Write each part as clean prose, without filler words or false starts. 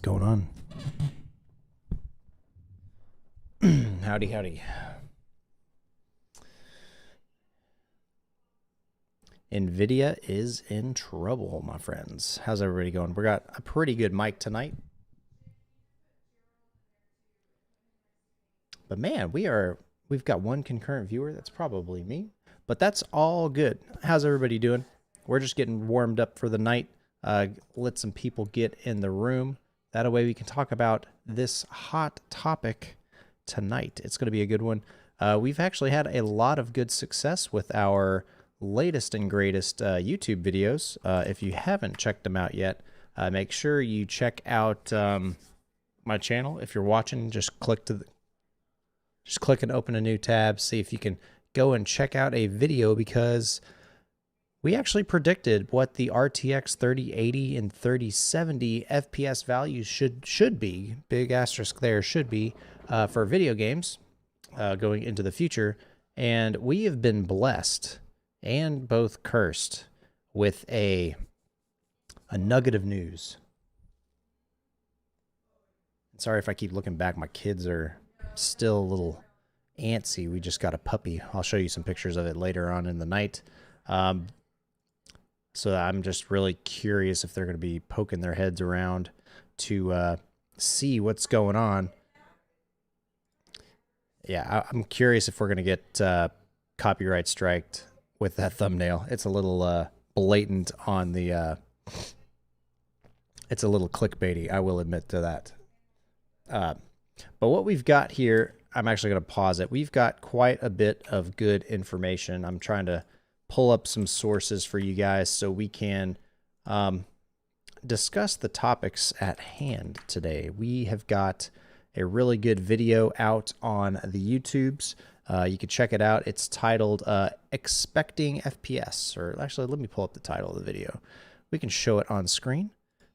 going on? Howdy, howdy. Nvidia is in trouble, my friends. How's everybody going? We got a pretty good mic tonight. But man, we've got one concurrent viewer. That's probably me. But that's all good. How's everybody doing? We're just getting warmed up for the night. Let some people get in the room. That way we can talk about this hot topic tonight. It's going to be a good one. We've actually had a lot of good success with our latest and greatest YouTube videos. If you haven't checked them out yet, make sure you check out my channel. If you're watching, just click and open a new tab. See if you can go and check out a video, because we actually predicted what the RTX 3080 and 3070 FPS values should be. Big asterisk there, should be for video games going into the future. And we have been blessed and both cursed with a nugget of news. Sorry if I keep looking back. My kids are still a little antsy. We just got a puppy. I'll show you some pictures of it later on in the night. So I'm just really curious if they're going to be poking their heads around to see what's going on. Yeah, I'm curious if we're going to get copyright striked with that thumbnail. It's a little blatant on the... it's a little clickbaity, I will admit to that. But what we've got here, I'm actually going to pause it. We've got quite a bit of good information. I'm trying to pull up some sources for you guys so we can discuss the topics at hand today. We have got a really good video out on the YouTubes. You can check it out. It's titled Expecting FPS, or actually, let me pull up the title of the video. We can show it on screen.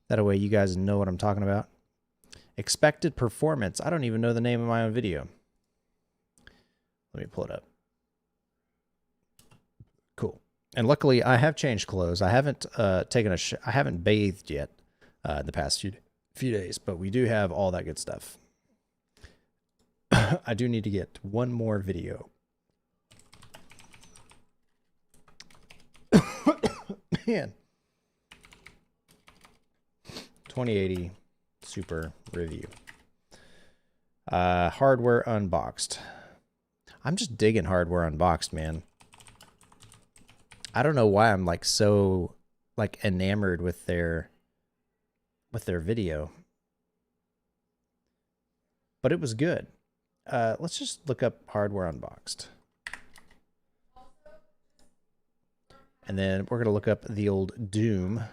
That way you guys know what I'm talking about. Expected performance. I don't even know the name of my own video. Let me pull it up. Cool. And luckily, I have changed clothes. I haven't I haven't bathed yet the past few days, but we do have all that good stuff. I do need to get one more video. Man. 2080 Super review. Hardware unboxed. I'm just digging hardware unboxed, man. I don't know why I'm like so enamored with their video. But it was good. Let's just look up hardware unboxed. And then we're going to look up the old Doom.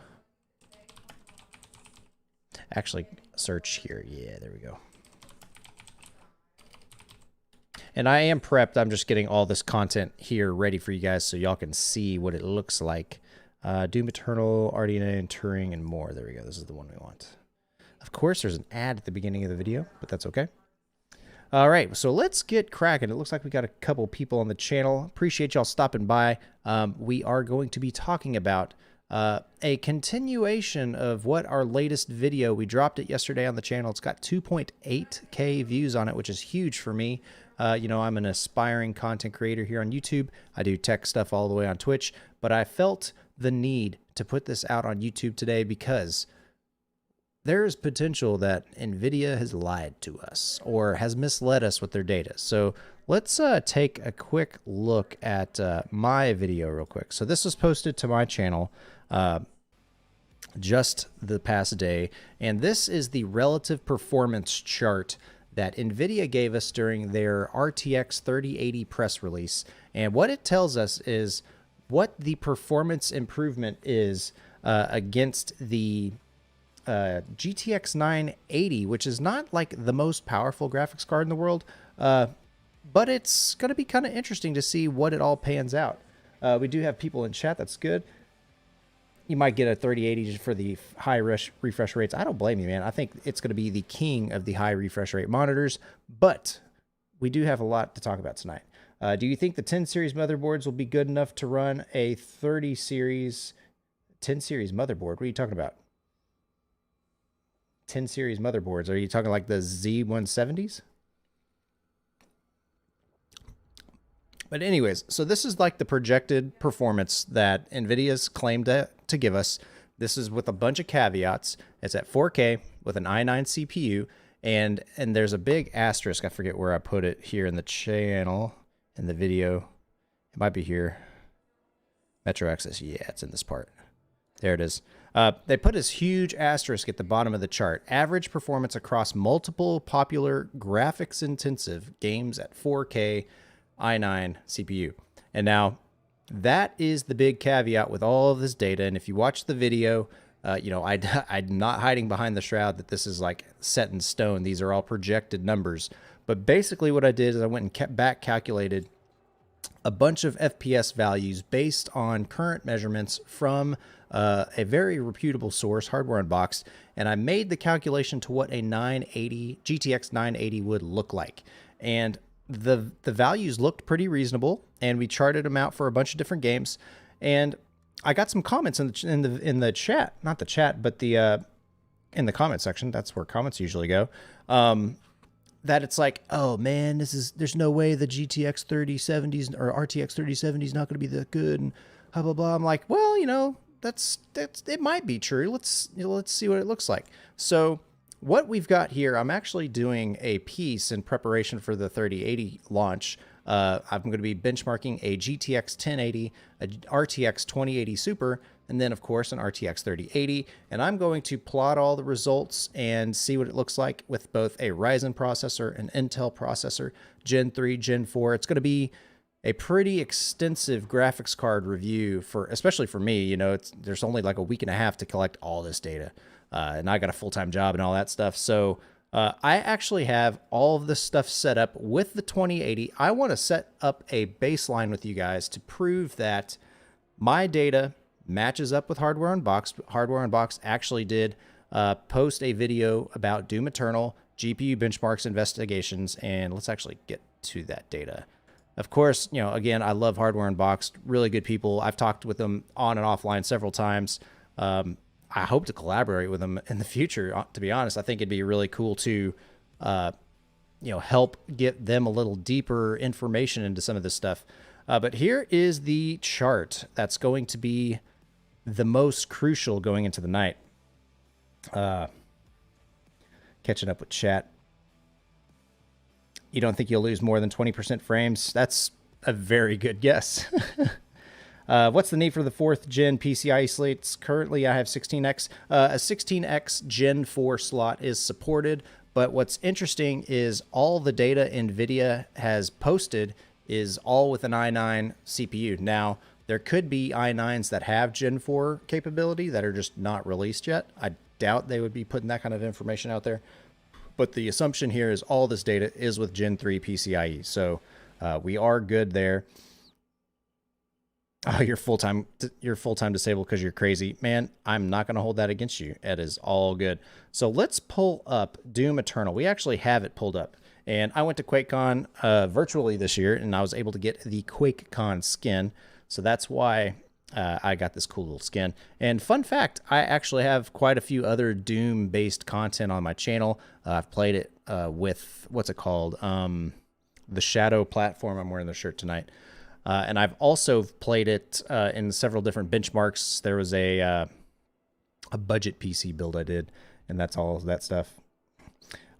Actually, search here. Yeah, there we go. And I am prepped. I'm just getting all this content here ready for you guys so y'all can see what it looks like. Doom Eternal, RDNA, and Turing, and more. There we go. This is the one we want. Of course, there's an ad at the beginning of the video, but that's okay. All right, so let's get cracking. It looks like we got a couple people on the channel. Appreciate y'all stopping by. We are going to be talking about a continuation of what our latest video, we dropped it yesterday on the channel. It's got 2.8K views on it, which is huge for me. You know, I'm an aspiring content creator here on YouTube. I do tech stuff all the way on Twitch, but I felt the need to put this out on YouTube today because there is potential that Nvidia has lied to us or has misled us with their data. So let's take a quick look at my video real quick. So this was posted to my channel just the past day, and this is the relative performance chart that Nvidia gave us during their RTX 3080 press release. And what it tells us is what the performance improvement is against the GTX 980, which is not like the most powerful graphics card in the world, but it's going to be kind of interesting to see what it all pans out. We do have people in chat. That's good. You might get a 3080 for the high refresh rates. I don't blame you, man. I think it's going to be the king of the high refresh rate monitors, but we do have a lot to talk about tonight. Do you think the 10 series motherboards will be good enough to run a 30 series, 10 series motherboard? What are you talking about? 10 series motherboards. Are you talking like the Z170s? But anyways, so this is like the projected performance that Nvidia's claimed to give us. This is with a bunch of caveats. It's at 4K with an i9 CPU, and there's a big asterisk. I forget where I put it here in the channel, in the video. It might be here. Metro Access. Yeah, it's in this part. There it is. They put this huge asterisk at the bottom of the chart. Average performance across multiple popular graphics-intensive games at 4K i9 CPU. And now that is the big caveat with all of this data. And if you watch the video, you know, I'm not hiding behind the shroud that this is like set in stone. These are all projected numbers. But basically what I did is I went and back calculated a bunch of FPS values based on current measurements from a very reputable source, Hardware Unboxed, and I made the calculation to what a 980 GTX 980 would look like. And the values looked pretty reasonable, and we charted them out for a bunch of different games. And I got some comments in the chat, not the chat, but the in the comment section. That's where comments usually go. That it's like, oh man, there's no way the GTX 3070s or RTX 3070 is not going to be that good, and blah blah blah. I'm like, well, you know, that's it might be true. Let's see what it looks like. So what we've got here, I'm actually doing a piece in preparation for the 3080 launch. I'm going to be benchmarking a GTX 1080, a RTX 2080 Super, and then of course an RTX 3080. And I'm going to plot all the results and see what it looks like with both a Ryzen processor, an Intel processor, Gen 3, Gen 4. It's going to be a pretty extensive graphics card review especially for me. You know, there's only like a week and a half to collect all this data. And I got a full-time job and all that stuff. So I actually have all of this stuff set up with the 2080. I want to set up a baseline with you guys to prove that my data matches up with Hardware Unboxed. Hardware Unboxed actually did post a video about Doom Eternal, GPU benchmarks, investigations, and let's actually get to that data. Of course, you know, again, I love Hardware Unboxed. Really good people. I've talked with them on and offline several times. I hope to collaborate with them in the future. To be honest, I think it'd be really cool to, you know, help get them a little deeper information into some of this stuff. But here is the chart that's going to be the most crucial going into the night. Catching up with chat. You don't think you'll lose more than 20% frames? That's a very good guess. What's the need for the 4th gen PCIe slates? Currently, I have 16X. A 16X Gen 4 slot is supported, but what's interesting is all the data Nvidia has posted is all with an i9 CPU. Now, there could be i9s that have Gen 4 capability that are just not released yet. I doubt they would be putting that kind of information out there. But the assumption here is all this data is with Gen 3 PCIe. So we are good there. Oh, you're full-time disabled because you're crazy. Man, I'm not going to hold that against you. It is all good. So let's pull up Doom Eternal. We actually have it pulled up. And I went to QuakeCon virtually this year, and I was able to get the QuakeCon skin. So that's why I got this cool little skin. And fun fact, I actually have quite a few other Doom-based content on my channel. I've played it with, what's it called? The Shadow platform. I'm wearing the shirt tonight. And I've also played it in several different benchmarks. There was a budget PC build I did, and that's all of that stuff.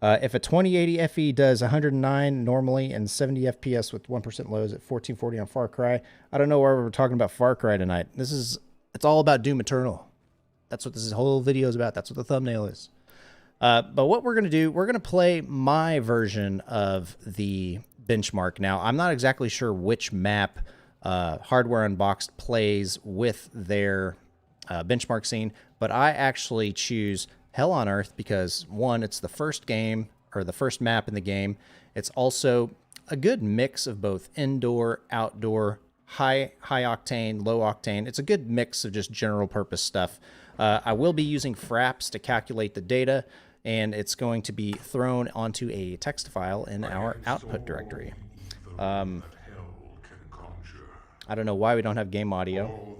If a 2080 FE does 109 normally and 70 FPS with 1% lows at 1440 on Far Cry, I don't know why we're talking about Far Cry tonight. It's all about Doom Eternal. That's what this whole video is about. That's what the thumbnail is. But what we're going to do, we're going to play my version of the benchmark. Now, I'm not exactly sure which map Hardware Unboxed plays with their benchmark scene, but I actually choose Hell on Earth because, one, it's the first game, or the first map in the game. It's also a good mix of both indoor, outdoor, high octane, low octane. It's a good mix of just general purpose stuff. I will be using fraps to calculate the data, and it's going to be thrown onto a text file in our output directory. I don't know why we don't have game audio.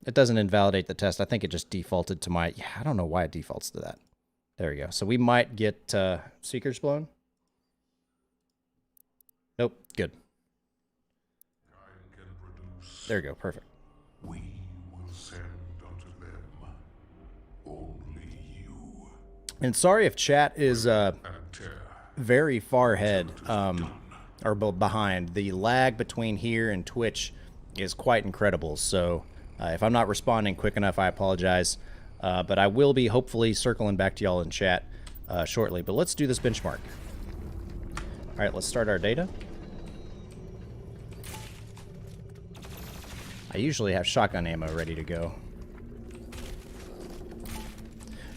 It doesn't invalidate the test. I think it just defaulted to my... Yeah, I don't know why it defaults to that. There we go. So we might get speakers blown. Nope. Good. There we go. Perfect. We will send unto them only you. And sorry if chat is very far ahead or behind. The lag between here and Twitch is quite incredible. So if I'm not responding quick enough, I apologize. But I will be hopefully circling back to y'all in chat shortly. But let's do this benchmark. All right, let's start our data. I usually have shotgun ammo ready to go.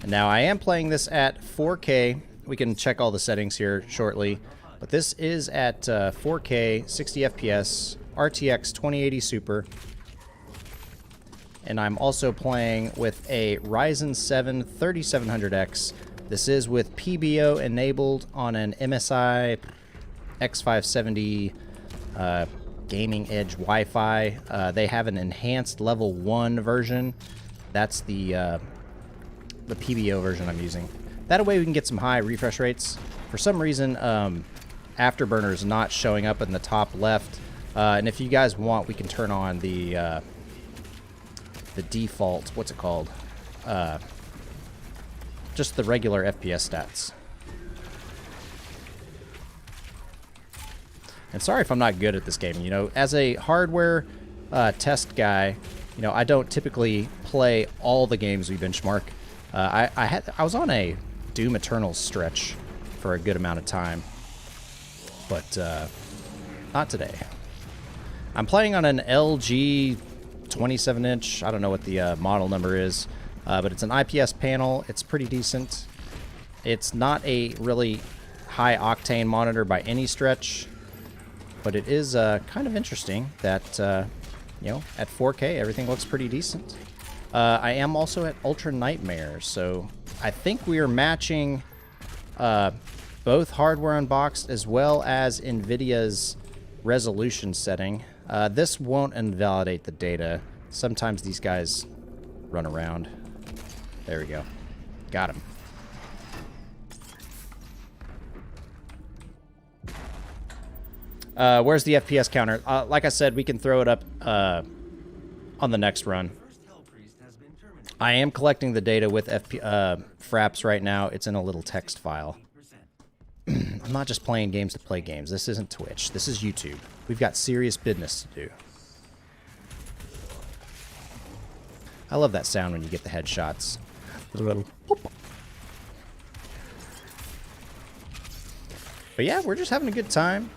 And now I am playing this at 4K. We can check all the settings here shortly. But this is at 4K, 60 FPS, RTX 2080 Super. And I'm also playing with a Ryzen 7 3700X. This is with PBO enabled on an MSI X570 Gaming Edge Wi-Fi. They have an enhanced level 1 version. That's the PBO version I'm using. That way we can get some high refresh rates. For some reason, Afterburner is not showing up in the top left. And if you guys want, we can turn on the default, what's it called? Just the regular FPS stats. And sorry if I'm not good at this game. You know, as a hardware test guy, you know, I don't typically play all the games we benchmark. I was on a Doom Eternal stretch for a good amount of time, but not today. I'm playing on an LG 27-inch. I don't know what the model number is, but it's an IPS panel. It's pretty decent. It's not a really high octane monitor by any stretch. But it is kind of interesting that, you know, at 4K, everything looks pretty decent. I am also at Ultra Nightmare, so I think we are matching both hardware unboxed as well as Nvidia's resolution setting. This won't invalidate the data. Sometimes these guys run around. There we go. Got him. Where's the FPS counter? Like I said, we can throw it up on the next run. I am collecting the data with fraps right now. It's in a little text file. I'm not just playing games to play games. This isn't Twitch. This is YouTube. We've got serious business to do. I love that sound when you get the headshots. But yeah, we're just having a good time.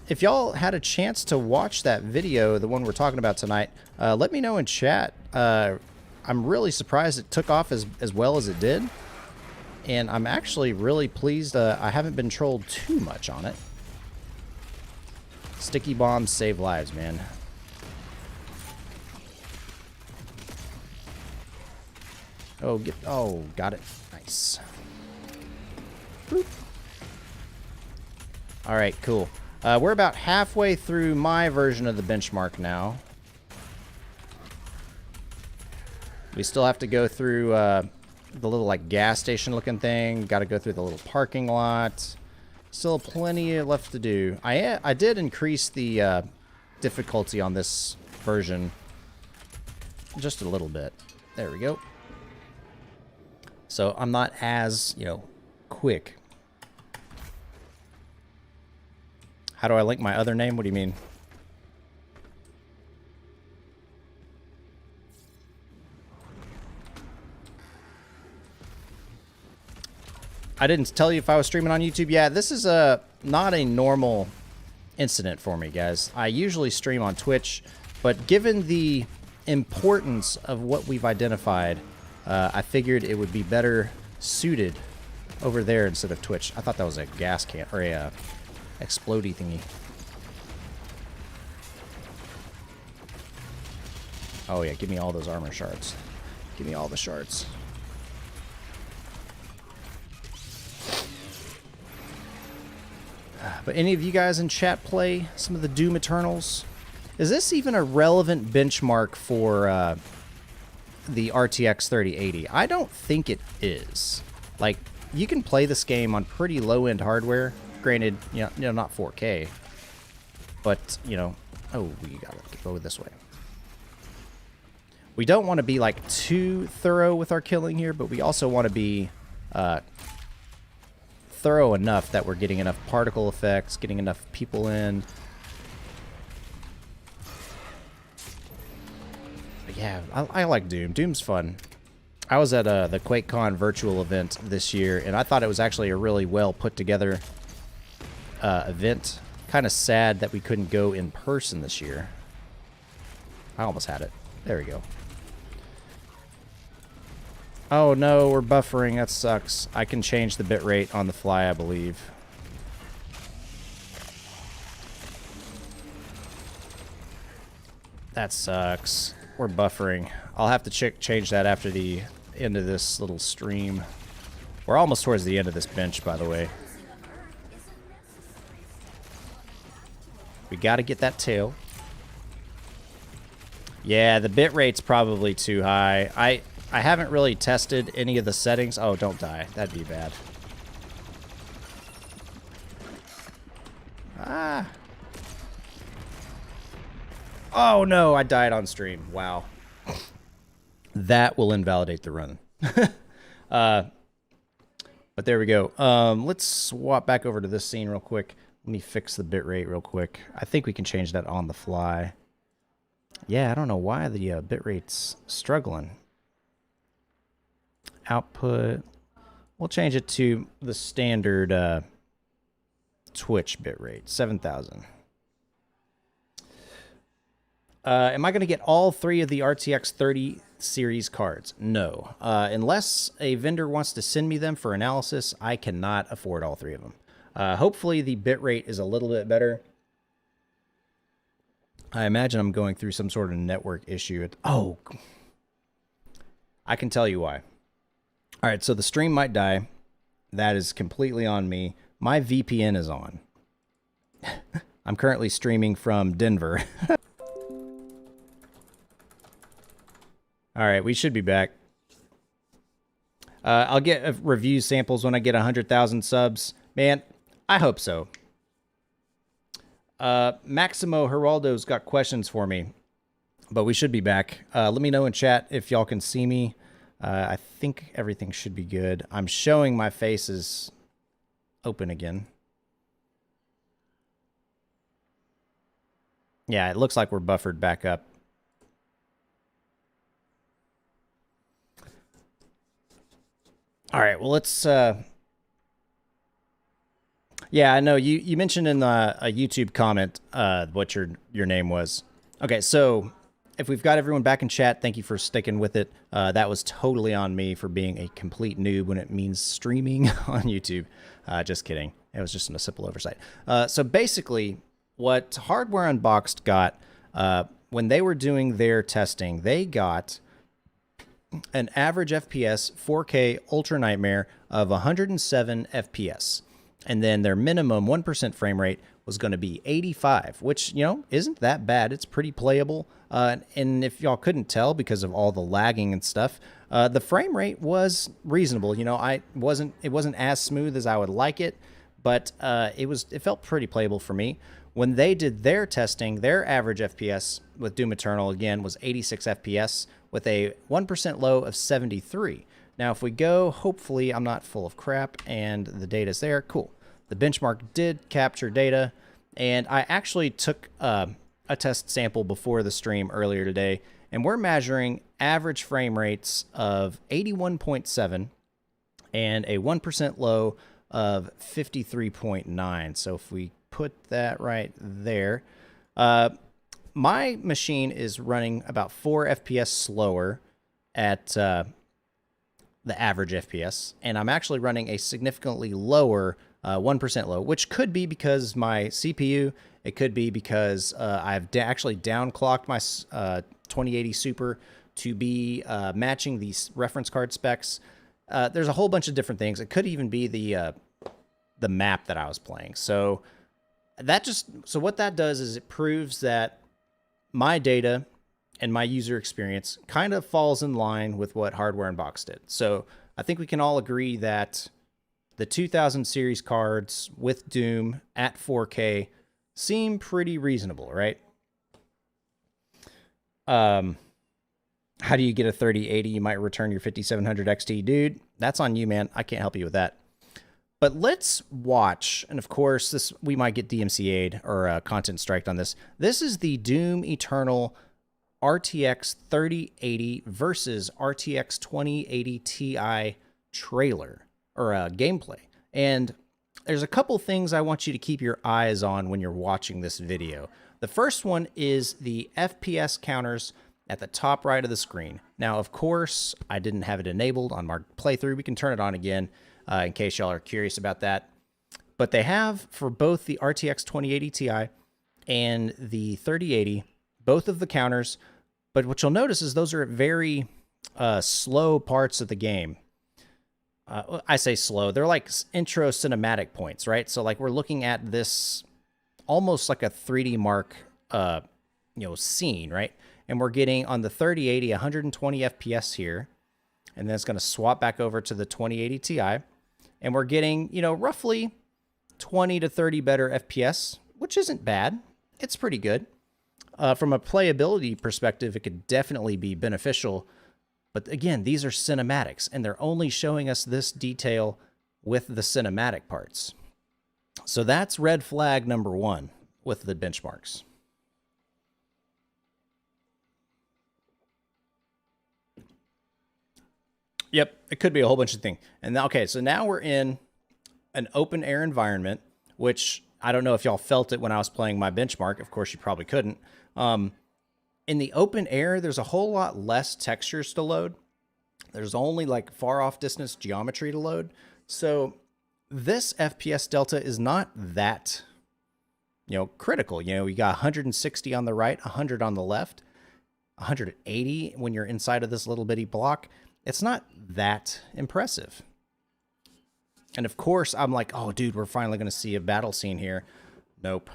If y'all had a chance to watch that video, the one we're talking about tonight, let me know in chat. I'm really surprised it took off as well as it did. And I'm actually really pleased I haven't been trolled too much on it. Sticky bombs save lives, man. Oh, got it. Nice. Boop. All right, cool. We're about halfway through my version of the benchmark now. We still have to go through the little like gas station looking thing. Got to go through the little parking lot. Still plenty left to do. I did increase the difficulty on this version just a little bit. There we go. So I'm not as, you know, quick. How do I link my other name? What do you mean? I didn't tell you if I was streaming on YouTube. Yeah, this is not a normal incident for me, guys. I usually stream on Twitch, but given the importance of what we've identified, I figured it would be better suited over there instead of Twitch. I thought that was a gas can or a explodey thingy. Oh yeah, give me all those armor shards. Give me all the shards. But any of you guys in chat play some of the Doom Eternals? Is this even a relevant benchmark for the RTX 3080? I don't think it is. Like, you can play this game on pretty low-end hardware. Granted, you know, not 4K. But, you know... Oh, we gotta go this way. We don't want to be, like, too thorough with our killing here, but we also want to be thorough enough that we're getting enough particle effects, getting enough people in. But yeah, I like Doom. Doom's fun. I was at the QuakeCon virtual event this year, and I thought it was actually a really well put together event. Kind of sad that we couldn't go in person this year. I almost had it. There we go. Oh no, we're buffering. That sucks. I can change the bitrate on the fly, I believe. That sucks. We're buffering. I'll have to change that after the end of this little stream. We're almost towards the end of this bench, by the way. We gotta get that tail. Yeah, the bitrate's probably too high. I haven't really tested any of the settings. Oh, don't die. That'd be bad. Ah. Oh, no. I died on stream. Wow. That will invalidate the run. But there we go. Let's swap back over to this scene real quick. Let me fix the bitrate real quick. I think we can change that on the fly. Yeah, I don't know why the bitrate's struggling. Output. We'll change it to the standard Twitch bitrate, 7,000. Am I going to get all 3 of the RTX 30 series cards? No. Unless a vendor wants to send me them for analysis, I cannot afford all 3 of them. Hopefully the bitrate is a little bit better. I imagine I'm going through some sort of network issue. Oh, I can tell you why. All right, so the stream might die. That is completely on me. My VPN is on. I'm currently streaming from Denver. All right, we should be back. I'll get review samples when I get 100,000 subs. Man, I hope so. Maximo Geraldo's got questions for me, but we should be back. Let me know in chat if y'all can see me. I think everything should be good. I'm showing my face is open again. Yeah, it looks like we're buffered back up. All right, well, let's... Yeah, I know you mentioned in a YouTube comment what your name was. Okay, so if we've got everyone back in chat, thank you for sticking with it. That was totally on me for being a complete noob when it means streaming on YouTube. Just kidding. It was just a simple oversight. So basically, what Hardware Unboxed got when they were doing their testing, they got an average FPS 4K Ultra Nightmare of 107 FPS. And then their minimum 1% frame rate was going to be 85, which, you know, isn't that bad. It's pretty playable. And if y'all couldn't tell because of all the lagging and stuff, the frame rate was reasonable. You know, it wasn't as smooth as I would like it, but it felt pretty playable for me. When they did their testing, their average FPS with Doom Eternal, again, was 86 FPS with a 1% low of 73. Now, if we go, hopefully I'm not full of crap and the data's there. Cool. The benchmark did capture data, and I actually took a test sample before the stream earlier today, and we're measuring average frame rates of 81.7 and a 1% low of 53.9. So if we put that right there, my machine is running about 4 FPS slower at the average FPS, and I'm actually running a significantly lower 1% low, which could be because my CPU, it could be because I've actually downclocked my 2080 Super to be matching these reference card specs. There's a whole bunch of different things. It could even be the map that I was playing. So what that does is it proves that my data and my user experience kind of falls in line with what Hardware Unboxed did. So I think we can all agree that the 2000 series cards with Doom at 4K seem pretty reasonable, right? How do you get a 3080? You might return your 5700 XT. Dude, that's on you, man. I can't help you with that. But let's watch, and of course, this we might get DMCA'd or content striked on this. This is the Doom Eternal RTX 3080 versus RTX 2080 Ti trailer or gameplay. And there's a couple things I want you to keep your eyes on when you're watching this video. The first one is the FPS counters at the top right of the screen. Now, of course, I didn't have it enabled on my playthrough. We can turn it on again in case y'all are curious about that. But they have, for both the RTX 2080 Ti and the 3080, both of the counters. But what you'll notice is those are at very slow parts of the game. I say slow. They're like intro cinematic points, right? So like we're looking at this almost like a 3D Mark, scene, right? And we're getting on the 3080, 120 FPS here. And then it's going to swap back over to the 2080 Ti. And we're getting, roughly 20 to 30 better FPS, which isn't bad. It's pretty good. From a playability perspective, it could definitely be beneficial. But again, these are cinematics, and they're only showing us this detail with the cinematic parts. So that's red flag number one with the benchmarks. Yep, it could be a whole bunch of things. And okay, so now we're in an open air environment, which I don't know if y'all felt it when I was playing my benchmark. Of course, you probably couldn't. In the open air, there's a whole lot less textures to load. There's only like far off distance geometry to load. So this FPS delta is not that, critical. We got 160 on the right, 100 on the left, 180 when you're inside of this little bitty block. It's not that impressive. And of course, I'm like, oh, dude, we're finally going to see a battle scene here. Nope.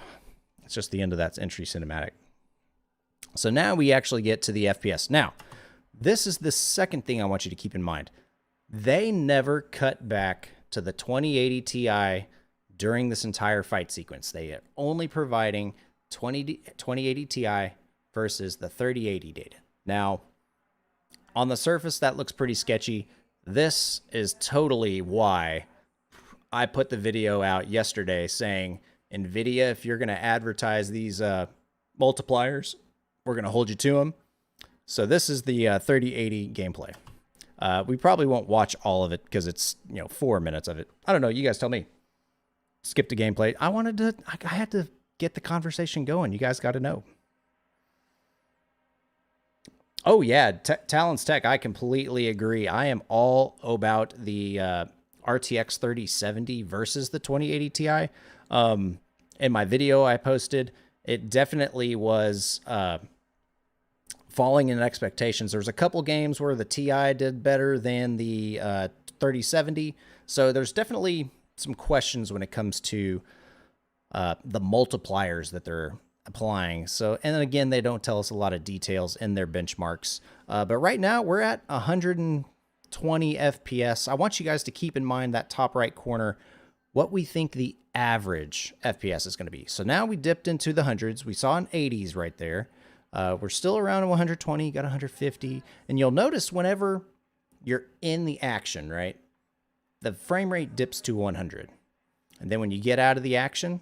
It's just the end of that entry cinematic. So now we actually get to the FPS. Now, this is the second thing I want you to keep in mind. They never cut back to the 2080 Ti during this entire fight sequence. They are only providing 2080 Ti versus the 3080 data. Now, on the surface, that looks pretty sketchy. This is totally why I put the video out yesterday saying, Nvidia, if you're going to advertise these multipliers, we're going to hold you to them. So this is the 3080 gameplay. We probably won't watch all of it because it's 4 minutes of it. I don't know. You guys tell me. Skip the gameplay. I had to get the conversation going. You guys got to know. Oh yeah, Talon's Tech. I completely agree. I am all about the RTX 3070 versus the 2080 Ti. In my video I posted, it definitely was falling in expectations. There was a couple games where the Ti did better than the 3070. So there's definitely some questions when it comes to the multipliers that they're applying. So, and then again, they don't tell us a lot of details in their benchmarks. But right now we're at 120 FPS. I want you guys to keep in mind that top right corner, what we think the average FPS is going to be. So now we dipped into the hundreds. We saw an 80s right there. We're still around 120, got 150. And you'll notice whenever you're in the action, right, the frame rate dips to 100. And then when you get out of the action,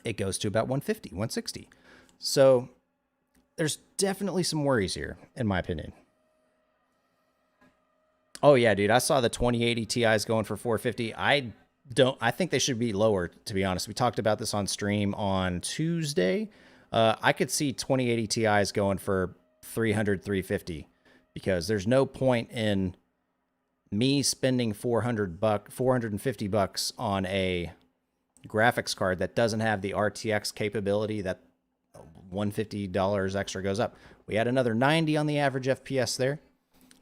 it goes to about 150, 160. So there's definitely some worries here, in my opinion. Oh yeah, dude, I saw the 2080 Ti's going for 450. I think they should be lower, to be honest. We talked about this on stream on Tuesday. I could see 2080 Ti's going for 300, 350 because there's no point in me spending $450 on a graphics card that doesn't have the RTX capability. That $150 extra goes up. We had another 90 on the average FPS there.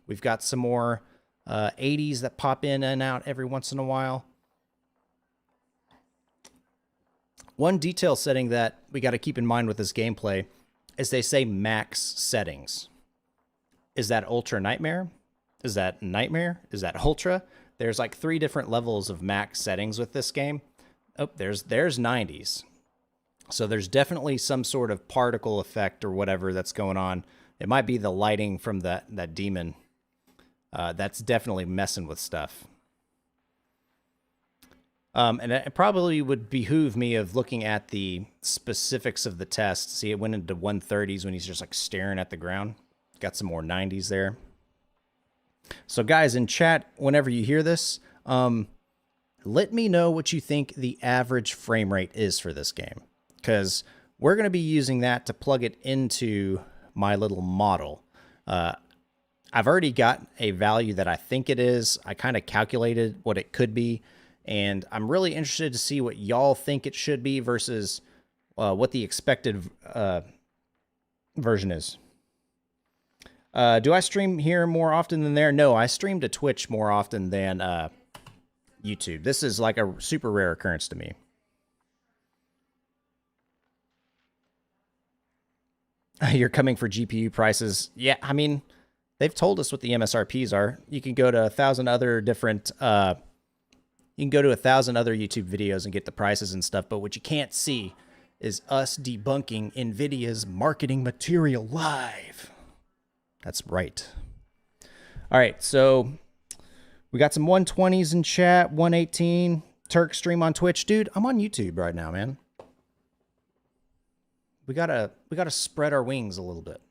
We've got some more 80s that pop in and out every once in a while. One detail setting that we got to keep in mind with this gameplay is they say max settings. Is that ultra nightmare? Is that nightmare? Is that ultra? There's like 3 different levels of max settings with this game. Oh, there's 90s. So there's definitely some sort of particle effect or whatever that's going on. It might be the lighting from that demon. That's definitely messing with stuff. And it probably would behoove me of looking at the specifics of the test. See, it went into 130s when he's just like staring at the ground. Got some more 90s there. So guys in chat, whenever you hear this, let me know what you think the average frame rate is for this game, because we're going to be using that to plug it into my little model. I've already got a value that I think it is. I kind of calculated what it could be, and I'm really interested to see what y'all think it should be versus what the expected version is. Do I stream here more often than there? No, I stream to Twitch more often than YouTube. This is like a super rare occurrence to me. You're coming for GPU prices. Yeah, I mean, they've told us what the MSRPs are. You can go to 1,000 other different, you can go to 1,000 other YouTube videos and get the prices and stuff, but what you can't see is us debunking Nvidia's marketing material live. That's right. All right, so we got some 120s in chat, 118. Terk stream on Twitch. Dude, I'm on YouTube right now, man. We gotta spread our wings a little bit.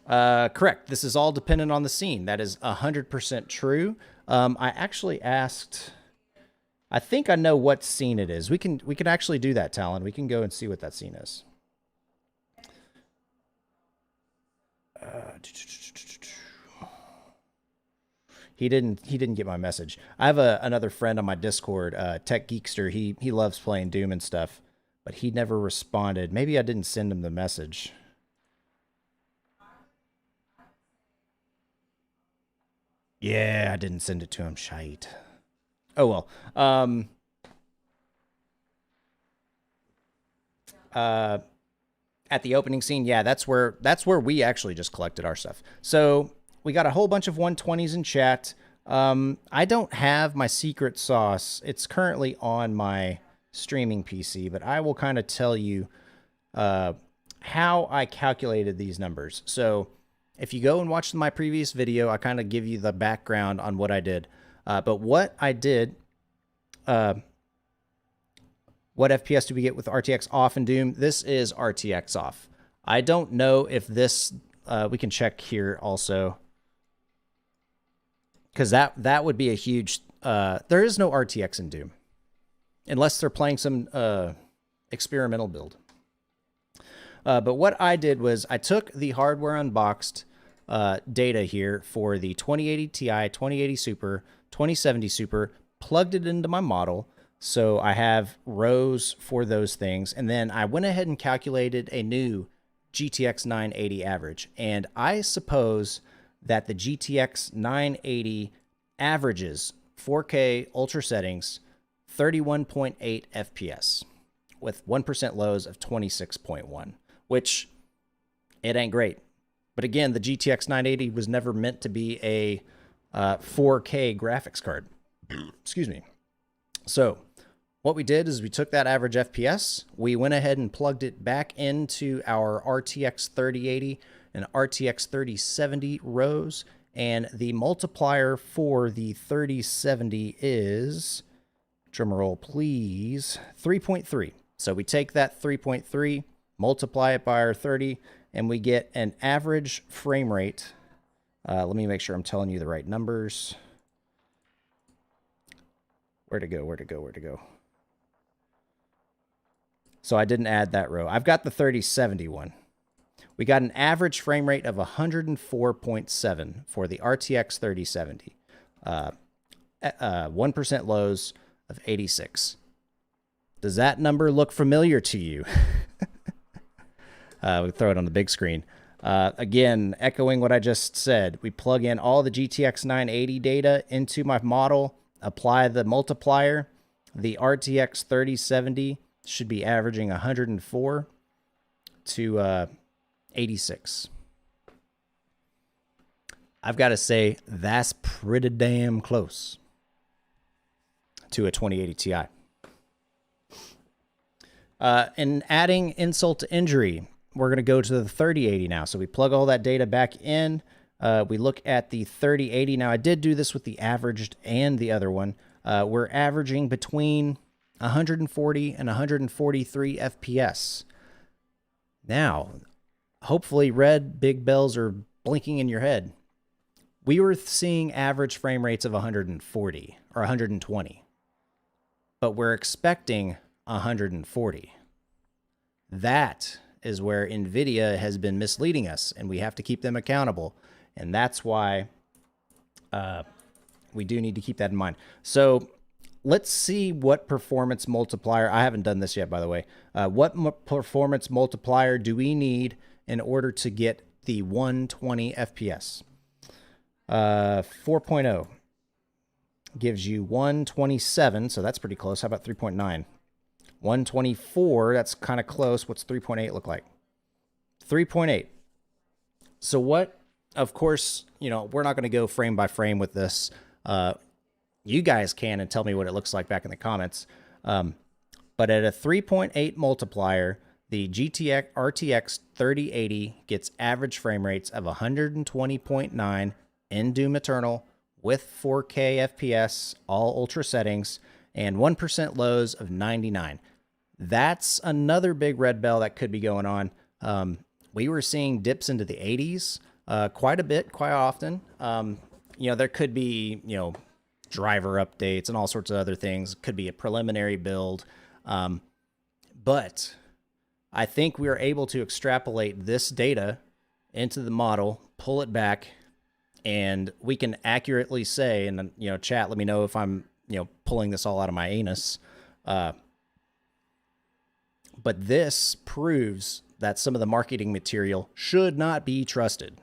Correct. This is all dependent on the scene. That is 100% true. I actually asked. I think I know what scene it is. We can actually do that, Talon. We can go and see what that scene is. He didn't get my message. I have another friend on my Discord, Tech Geekster. He loves playing Doom and stuff, but he never responded. Maybe I didn't send him the message. Yeah, I didn't send it to him. Shite. Oh well. At the opening scene, yeah, that's where we actually just collected our stuff. So we got a whole bunch of 120s in chat. I don't have my secret sauce. It's currently on my streaming PC, but I will kind of tell you how I calculated these numbers. So if you go and watch my previous video, I kind of give you the background on what I did. But what I did, what FPS do we get with RTX off in Doom? This is RTX off. I don't know if this, we can check here also, because that would be a huge, there is no RTX in Doom, unless they're playing some experimental build. But what I did was I took the hardware unboxed data here for the 2080 Ti, 2080 Super, 2070 Super, plugged it into my model. So I have rows for those things. And then I went ahead and calculated a new GTX 980 average. And I suppose that the GTX 980 averages 4K ultra settings 31.8 FPS with 1% lows of 26.1, which it ain't great. But again, the GTX 980 was never meant to be a 4K graphics card. Excuse me. So what we did is we took that average FPS, we went ahead and plugged it back into our RTX 3080 and RTX 3070 rows, and the multiplier for the 3070 is, drumroll please, 3.3. So we take that 3.3, multiply it by our 30, and we get an average frame rate. Let me make sure I'm telling you the right numbers. Where'd it go? So I didn't add that row. I've got the 3070 one. We got an average frame rate of 104.7 for the RTX 3070. 1% lows of 86. Does that number look familiar to you? We throw it on the big screen. Again, echoing what I just said, we plug in all the GTX 980 data into my model, apply the multiplier. The RTX 3070 should be averaging 104. to 86. I've got to say, that's pretty damn close to a 2080 Ti. And adding insult to injury, we're going to go to the 3080 now. So we plug all that data back in. We look at the 3080. Now, I did do this with the averaged and the other one. We're averaging between 140 and 143 FPS. Now, hopefully red big bells are blinking in your head. We were seeing average frame rates of 140 or 120, but we're expecting 140. That is where Nvidia has been misleading us, and we have to keep them accountable. And that's why we do need to keep that in mind. So let's see what performance multiplier, I haven't done this yet, by the way. What performance multiplier do we need in order to get the 120 FPS? 4.0 gives you 127, so that's pretty close. How about 3.9? 124, that's kind of close. What's 3.8 look like? 3.8. So what, of course, you know, we're not going to go frame by frame with this. You guys can and tell me what it looks like back in the comments. But at a 3.8 multiplier, the GTX RTX 3080 gets average frame rates of 120.9 in Doom Eternal with 4K FPS, all ultra settings, and 1% lows of 99. That's another big red bell that could be going on. We were seeing dips into the 80s quite a bit, quite often. You know, there could be, you know, driver updates and all sorts of other things. Could be a preliminary build. But I think we are able to extrapolate this data into the model, pull it back, and we can accurately say, and you know, chat, let me know if I'm, you know, pulling this all out of my anus. But this proves that some of the marketing material should not be trusted.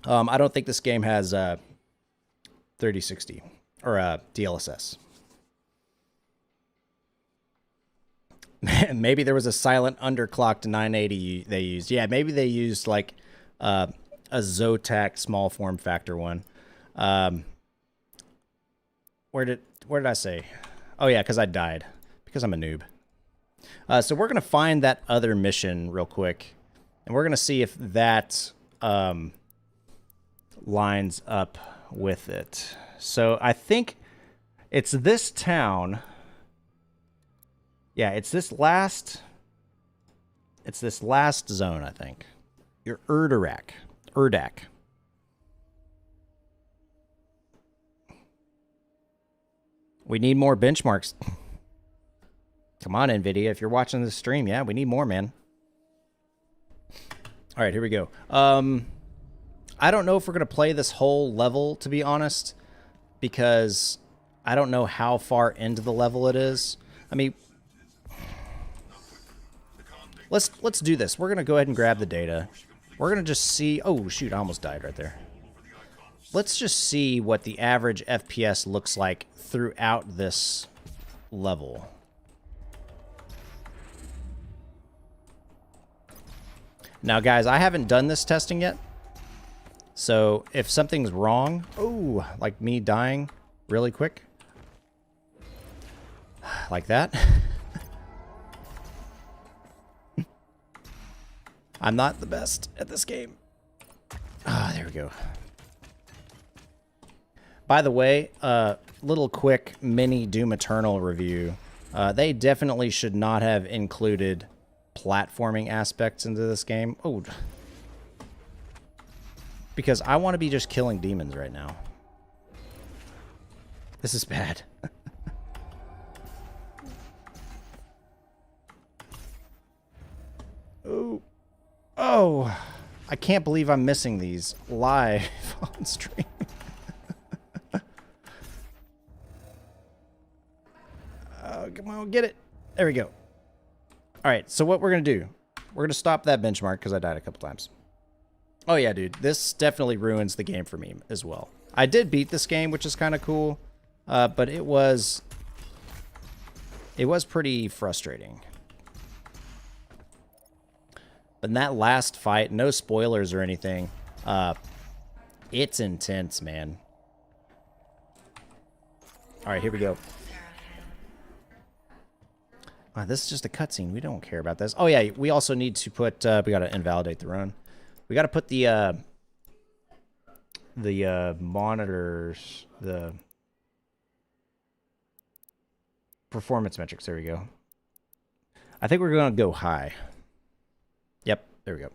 I don't think this game has 3060 or DLSS. Maybe there was a silent underclocked 980 they used. Yeah, maybe they used like a Zotac small form factor one. Where did I say? Oh yeah, because I died. Because I'm a noob. So we're gonna find that other mission real quick, and we're gonna see if that lines up with it. So I think it's this town. Yeah, it's this last zone, I think. Your Urdak. We need more benchmarks. Come on, Nvidia, if you're watching this stream, yeah, we need more, man. All right, here we go. I don't know if we're going to play this whole level, to be honest, because I don't know how far into the level it is. I mean, let's do this. We're going to go ahead and grab the data. We're going to just see... Oh, shoot, I almost died right there. Let's just see what the average FPS looks like throughout this level. Now, guys, I haven't done this testing yet. So if something's wrong... Oh, like me dying really quick. Like that. I'm not the best at this game. Ah, there we go. By the way, little quick mini Doom Eternal review. They definitely should not have included platforming aspects into this game. Oh, because I want to be just killing demons right now. This is bad. Oh. Oh, I can't believe I'm missing these live on stream. Oh, come on, get it. There we go. All right, so what we're going to do, we're going to stop that benchmark because I died a couple times. Oh, yeah, dude, this definitely ruins the game for me as well. I did beat this game, which is kind of cool, but it was It was pretty frustrating. But in that last fight, no spoilers or anything, it's intense, man. All right, here we go. This is just a cutscene. We don't care about this. Oh, yeah, we also need to put... we got to invalidate the run. We got to put the monitors, the performance metrics. There we go. I think we're going to go high. Yep, there we go.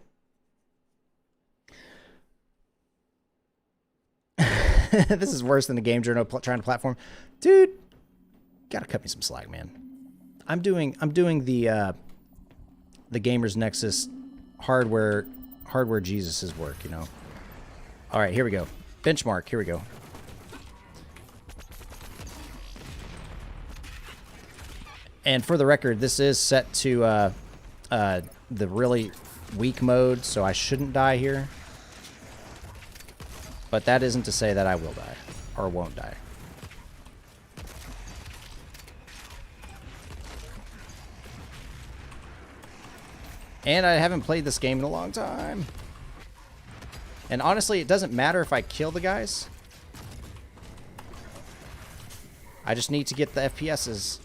This is worse than the game journal trying to platform. Dude, gotta cut me some slack, man. I'm doing the Gamers Nexus hardware Jesus's work, you know. All right, here we go. Benchmark, here we go. And for the record, this is set to the really weak mode, so I shouldn't die here. But that isn't to say that I will die or won't die. And I haven't played this game in a long time. And honestly, it doesn't matter if I kill the guys. I just need to get the FPSs.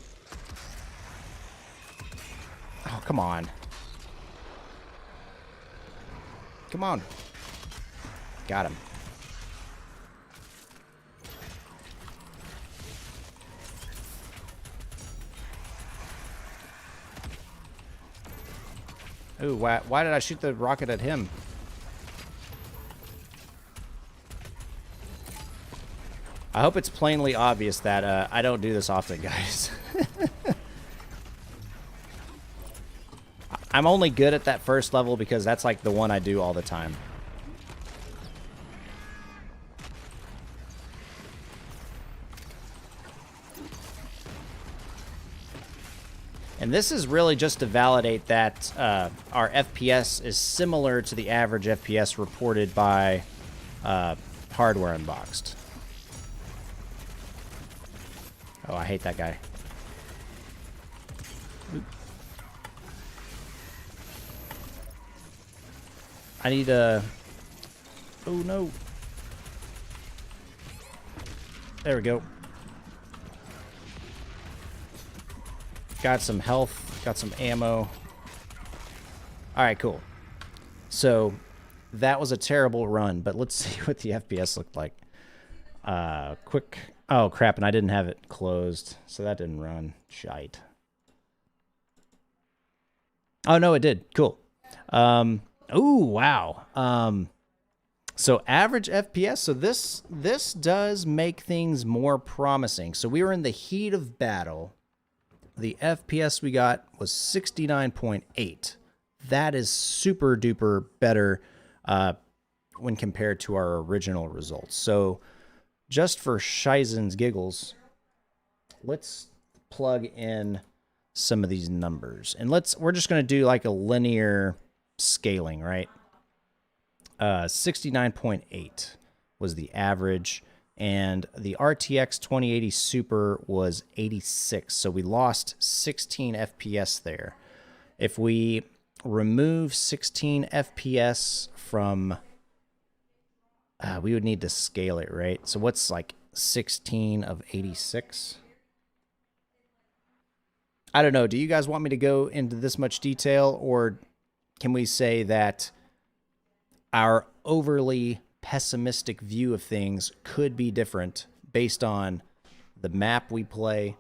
Oh, come on. Come on. Got him. Ooh, why did I shoot the rocket at him? I hope it's plainly obvious that I don't do this often, guys. I'm only good at that first level because that's like the one I do all the time. And this is really just to validate that our FPS is similar to the average FPS reported by Hardware Unboxed. Oh, I hate that guy. Oop. I need a... Oh, no. There we go. Got some health, got some ammo. Alright, cool. So, that was a terrible run, but let's see what the FPS looked like. Quick... Oh, crap, and I didn't have it closed, so that didn't run. Shite. Oh, no, it did. Cool. Ooh, wow. So, average FPS. So, this does make things more promising. So, we were in the heat of battle. The FPS we got was 69.8. That is super duper better when compared to our original results. So just for Shizen's giggles, let's plug in some of these numbers. And we're just going to do like a linear scaling, right? 69.8 was the average. And the RTX 2080 Super was 86, so we lost 16 FPS there. If we remove 16 FPS from... we would need to scale it, right? So what's like 16 of 86? I don't know. Do you guys want me to go into this much detail, or can we say that our overly pessimistic view of things could be different based on the map we play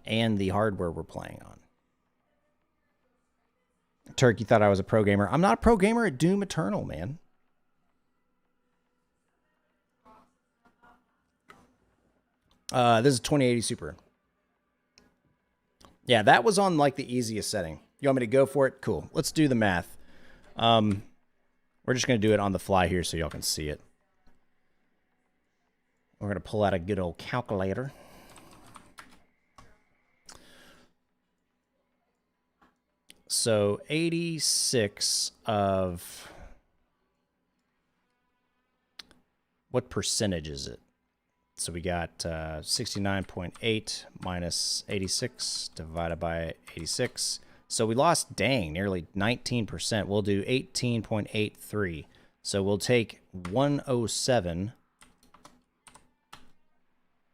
and the hardware we're playing on? Terk, you thought I was a pro gamer. I'm not a pro gamer at Doom Eternal, man. This is 2080 Super. Yeah, that was on like the easiest setting. You want me to go for it? Cool. Let's do the math. We're just going to do it on the fly here so y'all can see it. We're going to pull out a good old calculator. So 86 of... What percentage is it? So we got 69.8 minus 86 divided by 86. So we lost, dang, nearly 19%. We'll do 18.83. So we'll take 107.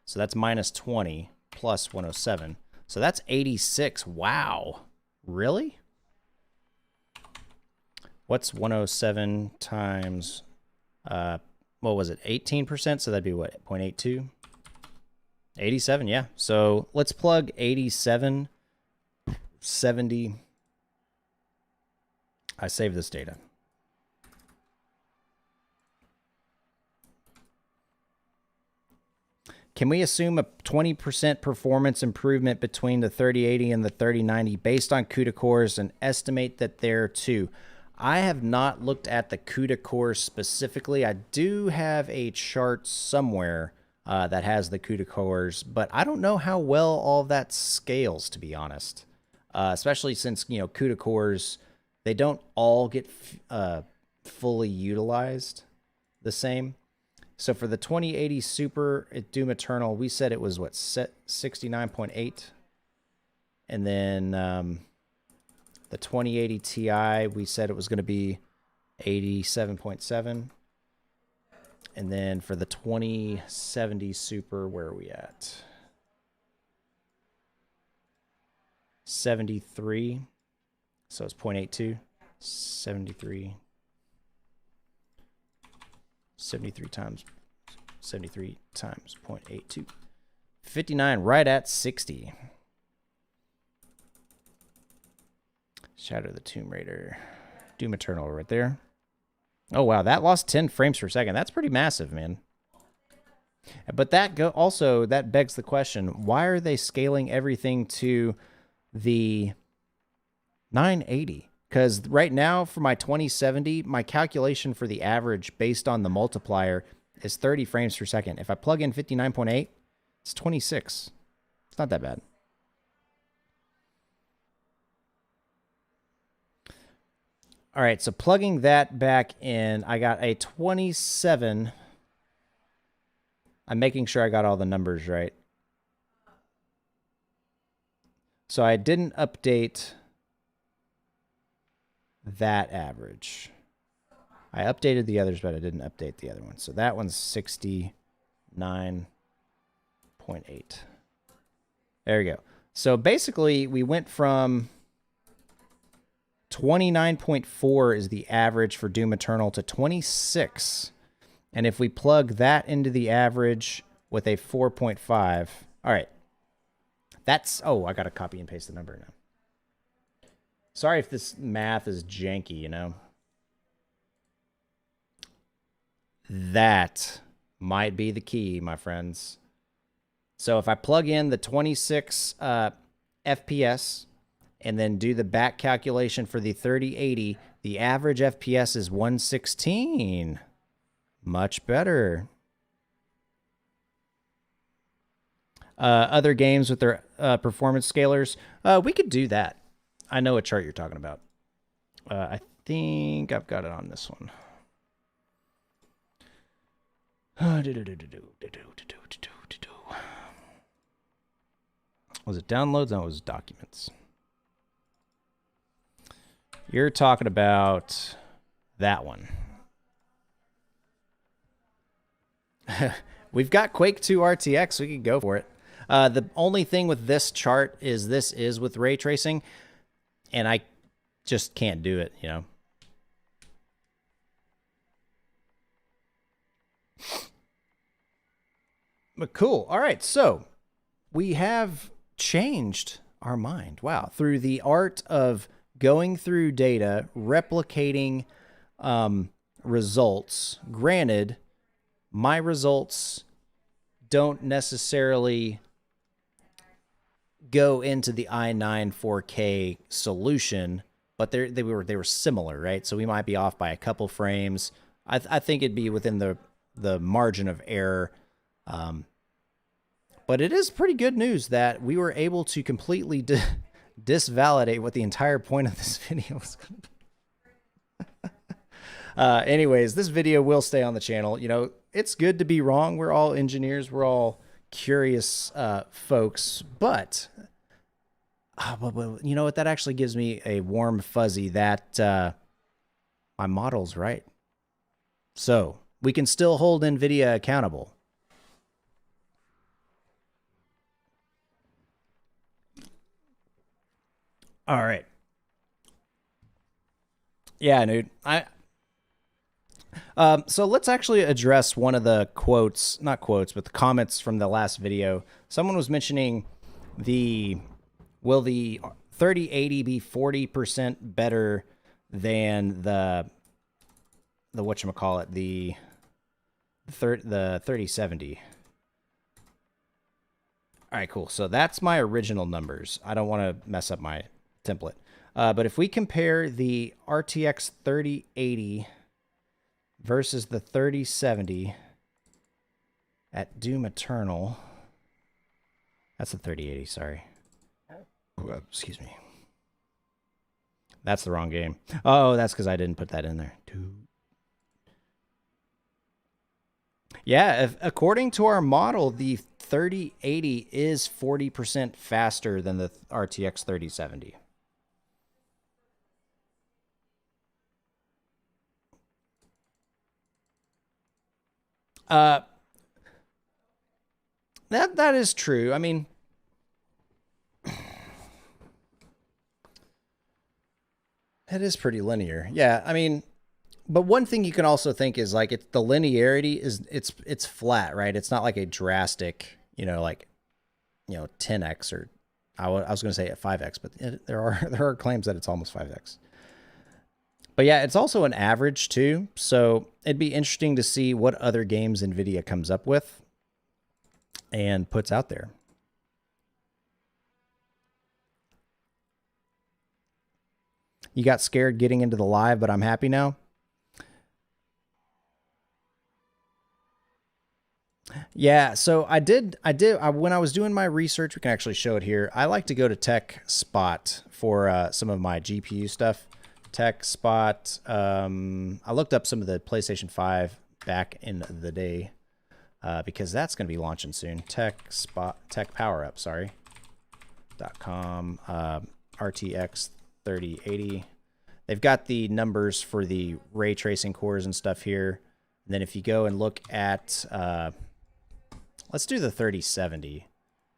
So that's minus 20 plus 107. So that's 86. Wow. Really? What's 107 times, what was it, 18%? So that'd be what, 0.82? 87, yeah. So let's plug 87, 70. I save this data. Can we assume a 20% performance improvement between the 3080 and the 3090 based on CUDA cores and estimate that there too? I have not looked at the CUDA cores specifically. I do have a chart somewhere that has the CUDA cores, but I don't know how well all that scales, to be honest. Especially since, you know, CUDA cores, they don't all get fully utilized the same. So for the 2080 Super at Doom Eternal, we said it was what, 69.8, and then the 2080 Ti, we said it was going to be 87.7, and then for the 2070 Super, where are we at? 73. So it's 0.82, 73 times 0.82. 59, right at 60. Shadow of the Tomb Raider. Doom Eternal right there. Oh, wow. That lost 10 frames per second. That's pretty massive, man. But that also, that begs the question, why are they scaling everything to the 980? Because right now, for my 2070, my calculation for the average based on the multiplier is 30 frames per second. If I plug in 59.8, it's 26. It's not that bad. All right, so plugging that back in, I got a 27. I'm making sure I got all the numbers right. So I didn't update that average. I updated the others, but I didn't update the other one. So that one's 69.8. There we go. So basically, we went from 29.4 is the average for Doom Eternal to 26. And if we plug that into the average with a 4.5, all right. That's, oh, I got to copy and paste the number now. Sorry if this math is janky, you know. That might be the key, my friends. So if I plug in the 26 FPS and then do the back calculation for the 3080, the average FPS is 116. Much better. Other games with their performance scalers, we could do that. I know what chart you're talking about. I think I've got it on this one. Was it downloads? No, it was documents. You're talking about that one. We've got Quake 2 RTX. We could go for it. The only thing with this chart is this is with ray tracing, and I just can't do it, you know. But cool. All right, so we have changed our mind. Wow. Through the art of going through data, replicating results. Granted, my results don't necessarily go into the i9 4K solution, but they were similar, right? So we might be off by a couple frames. I think it'd be within the margin of error. But it is pretty good news that we were able to completely disvalidate what the entire point of this video was going to be. Anyways, this video will stay on the channel. You know, it's good to be wrong. We're all engineers. We're all curious folks. But you know what? That actually gives me a warm fuzzy that my model's right. So we can still hold Nvidia accountable. All right. Yeah, dude. So let's actually address one of the quotes, not quotes, but the comments from the last video. Someone was mentioning will the 3080 be 40% better than the whatchamacallit, the 3070. All right, cool. So that's my original numbers. I don't want to mess up my template. But if we compare the RTX 3080 versus the 3070 at Doom Eternal, that's the 3080, sorry. Excuse me. That's the wrong game. Oh, that's because I didn't put that in there. Yeah, according to our model, the 3080 is 40% faster than the RTX 3070. That is true. I mean, it is pretty linear. Yeah, I mean, but one thing you can also think is like the linearity is it's flat, right? It's not like a drastic, like 10x or I was going to say at 5x, but there are claims that it's almost 5x. But yeah, it's also an average too. So it'd be interesting to see what other games Nvidia comes up with and puts out there. You got scared getting into the live, but I'm happy now. Yeah, so I did when I was doing my research, we can actually show it here. I like to go to Tech Spot for some of my GPU stuff. Tech Spot. I looked up some of the PlayStation 5 back in the day because that's going to be launching soon. Tech Power Up, sorry. .com RTX 3080. They've got the numbers for the ray tracing cores and stuff here. And then if you go and look at let's do the 3070,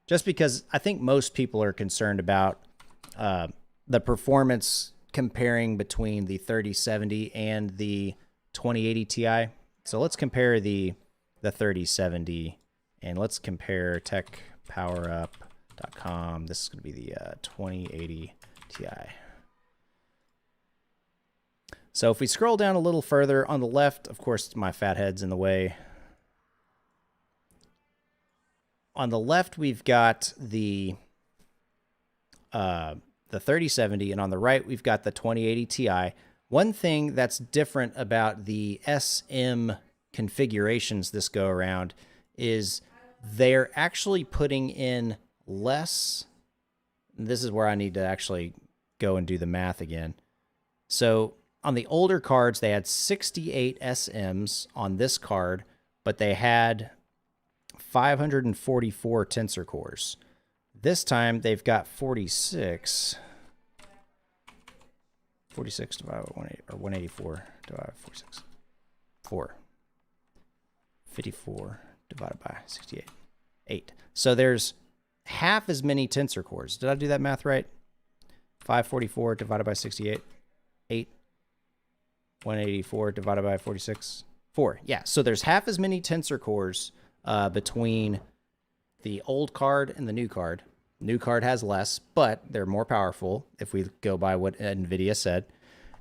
just because I think most people are concerned about the performance comparing between the 3070 and the 2080 Ti. So let's compare the 3070 and let's compare techpowerup.com. This is going to be the 2080 Ti. So if we scroll down a little further on the left, of course, my fat head's in the way. On the left, we've got the 3070, and on the right, we've got the 2080 Ti. One thing that's different about the SM configurations this go around is they're actually putting in less. This is where I need to actually go and do the math again. So on the older cards, they had 68 SMs on this card, but they had 544 tensor cores. This time they've got 46. 46 divided by 180, or 184 divided by 46. 4. 54 divided by 68. 8. So there's half as many tensor cores. Did I do that math right? 544 divided by 68. 8. 184 divided by 46. 4. Yeah, so there's half as many tensor cores between the old card and the new card. New card has less, but they're more powerful if we go by what Nvidia said.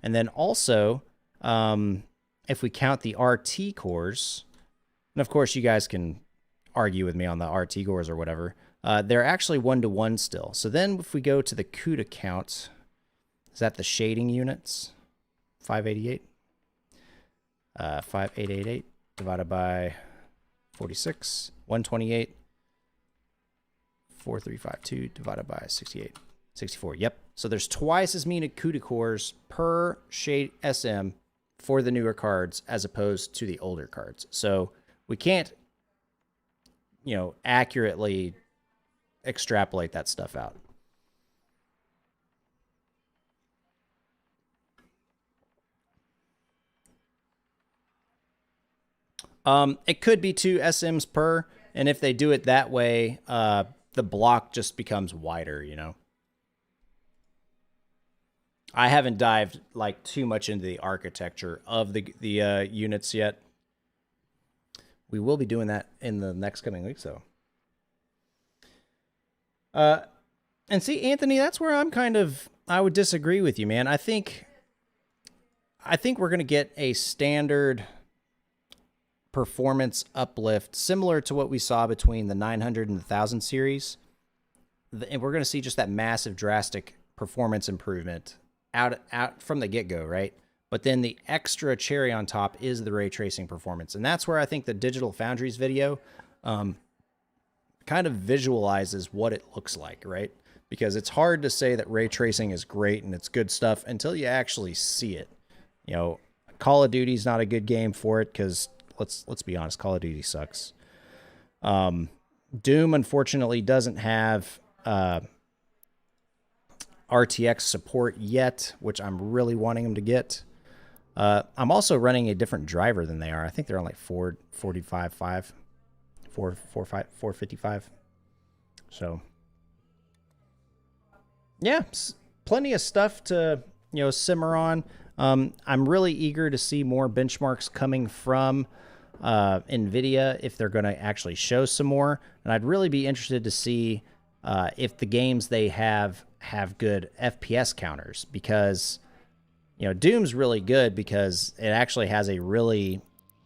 And then also, if we count the RT cores, and of course you guys can argue with me on the RT cores or whatever, they're actually 1-to-1 still. So then if we go to the CUDA count, is that the shading units? 588? 5888 divided by 46, 128, 4352 divided by 68, 64. Yep. So there's twice as many CUDA cores per shade SM for the newer cards as opposed to the older cards. So we can't, you know, accurately extrapolate that stuff out. It could be 2 SMs per, and if they do it that way, the block just becomes wider, you know. I haven't dived like too much into the architecture of the units yet. We will be doing that in the next coming weeks, though. And see, Anthony, that's where I would disagree with you, man. I think we're going to get a standard performance uplift similar to what we saw between the 900 and the 1000 series. And we're going to see just that massive, drastic performance improvement out from the get-go, right? But then the extra cherry on top is the ray tracing performance. And that's where I think the Digital Foundries video kind of visualizes what it looks like, right? Because it's hard to say that ray tracing is great and it's good stuff until you actually see it. You know, Call of Duty's not a good game for it because let's be honest, Call of Duty sucks. Doom, unfortunately, doesn't have RTX support yet, which I'm really wanting them to get. I'm also running a different driver than they are. I think they're on like 455. So, yeah, plenty of stuff to, you know, simmer on. I'm really eager to see more benchmarks coming from Nvidia if they're going to actually show some more. And I'd really be interested to see if the games they have good FPS counters, because, you know, Doom's really good because it actually has a really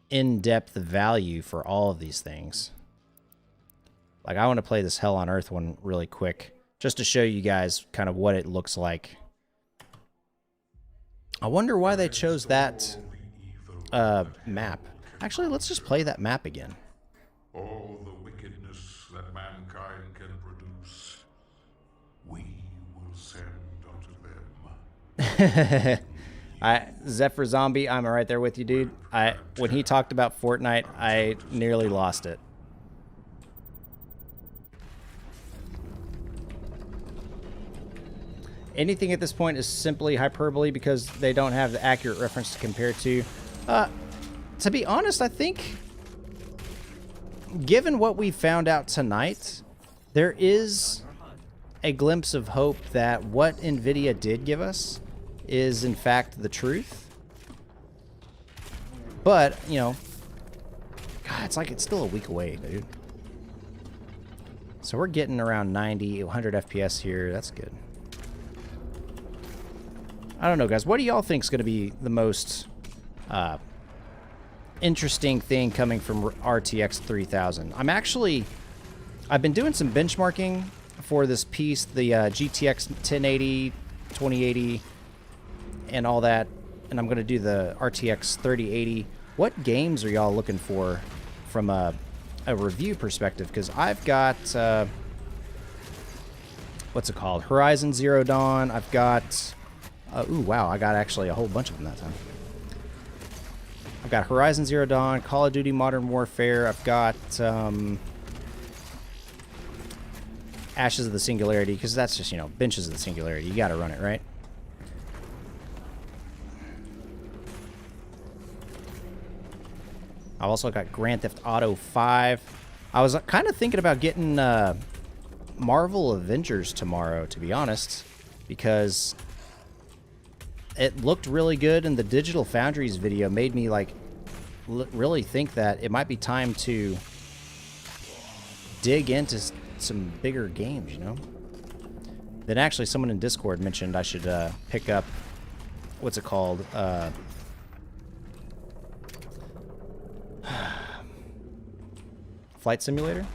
in-depth value for all of these things. Like, I want to play this Hell on Earth one really quick just to show you guys kind of what it looks like. I wonder why they chose that map. Actually, let's just play that map again. All the wickedness that mankind can produce, we will send unto them. Zephyr Zombie, I'm right there with you, dude. When he talked about Fortnite, I nearly lost it. Anything at this point is simply hyperbole because they don't have the accurate reference to compare to. To be honest, I think, given what we found out tonight, there is a glimpse of hope that what Nvidia did give us is, in fact, the truth. But, you know, God, it's like it's still a week away, dude. So we're getting around 90, 100 FPS here. That's good. I don't know, guys. What do y'all think is going to be the most interesting thing coming from RTX 3000? I've been doing some benchmarking for this piece, the GTX 1080, 2080, and all that, and I'm going to do the RTX 3080. What games are y'all looking for from a review perspective? Because I've got, what's it called? Horizon Zero Dawn. I've got... ooh, wow, I got actually a whole bunch of them that time. I've got Horizon Zero Dawn, Call of Duty Modern Warfare. I've got Ashes of the Singularity, because that's just, you know, Benches of the Singularity. You got to run it, right? I've also got Grand Theft Auto 5. I was kind of thinking about getting Marvel Avengers tomorrow, to be honest, because it looked really good, and the Digital Foundries video made me, like, really think that it might be time to dig into some bigger games, you know? Then actually someone in Discord mentioned I should pick up, what's it called? Flight Simulator?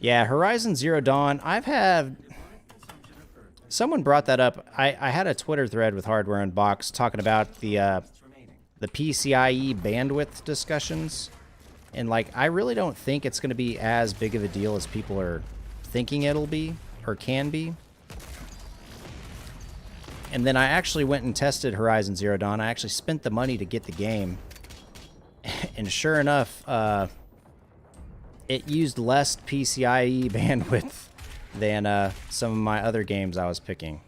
Yeah, Horizon Zero Dawn. Someone brought that up. I had a Twitter thread with Hardware Unboxed talking about the PCIe bandwidth discussions And like, I really don't think it's going to be as big of a deal as people are thinking it'll be or can be. And then I actually went and tested Horizon Zero Dawn. I actually spent the money to get the game. And sure enough, it used less PCIe bandwidth than some of my other games I was picking.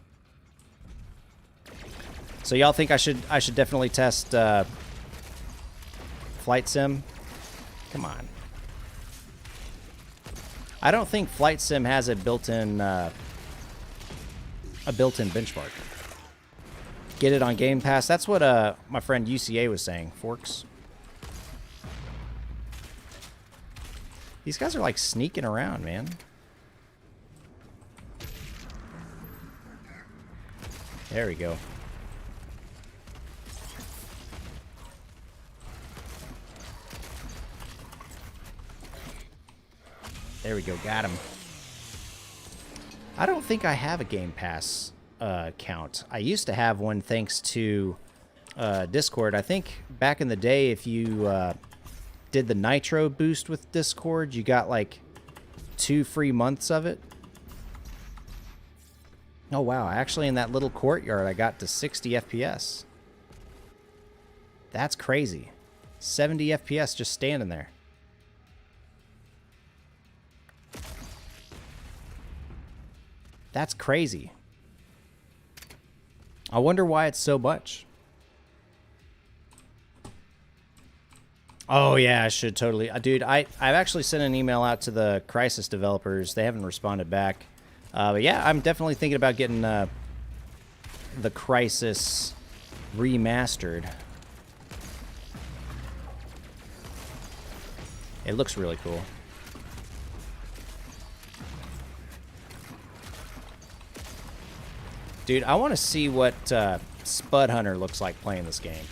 So y'all think I should definitely test Flight Sim? Come on. I don't think Flight Sim has a built-in benchmark. Get it on Game Pass. That's what my friend UCA was saying. Forks. These guys are like sneaking around, man. There we go. There we go. Got him. I don't think I have a Game Pass account. I used to have one thanks to Discord. I think back in the day, if you did the Nitro boost with Discord, you got like 2 free months of it. Oh, wow. Actually, in that little courtyard, I got to 60 FPS. That's crazy. 70 FPS just standing there. That's crazy. I wonder why it's so much. Oh, yeah, I should totally. Dude, I've actually sent an email out to the Crysis developers. They haven't responded back. But yeah, I'm definitely thinking about getting the Crysis remastered. It looks really cool. Dude, I want to see what Spud Hunter looks like playing this game.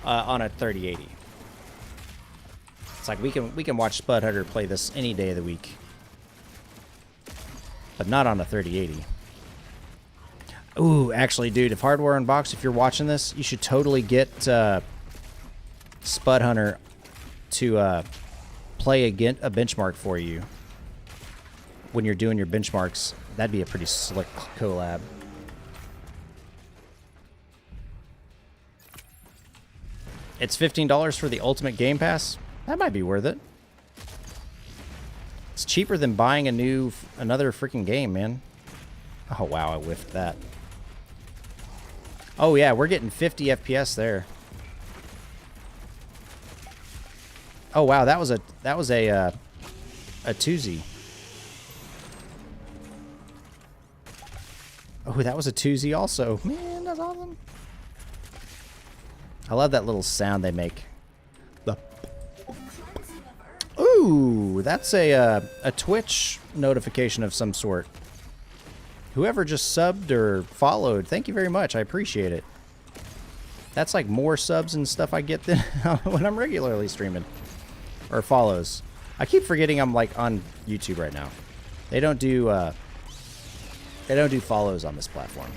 On a 3080. It's like we can watch Spud Hunter play this any day of the week. But not on a 3080. Ooh, actually, dude, if Hardware Unboxed, if you're watching this, you should totally get Spud Hunter to play a benchmark for you. When you're doing your benchmarks, that'd be a pretty slick collab. It's $15 for the Ultimate Game Pass. That might be worth it. It's cheaper than buying another freaking game, man. Oh wow, I whiffed that. Oh yeah, we're getting 50 FPS there. Oh wow, that was a 2Z. Oh, that was a 2Z also. Man, that's awesome. I love that little sound they make. The ooh, that's a Twitch notification of some sort. Whoever just subbed or followed, thank you very much. I appreciate it. That's like more subs and stuff I get than when I'm regularly streaming. Or follows. I keep forgetting I'm like on YouTube right now. They don't do follows on this platform.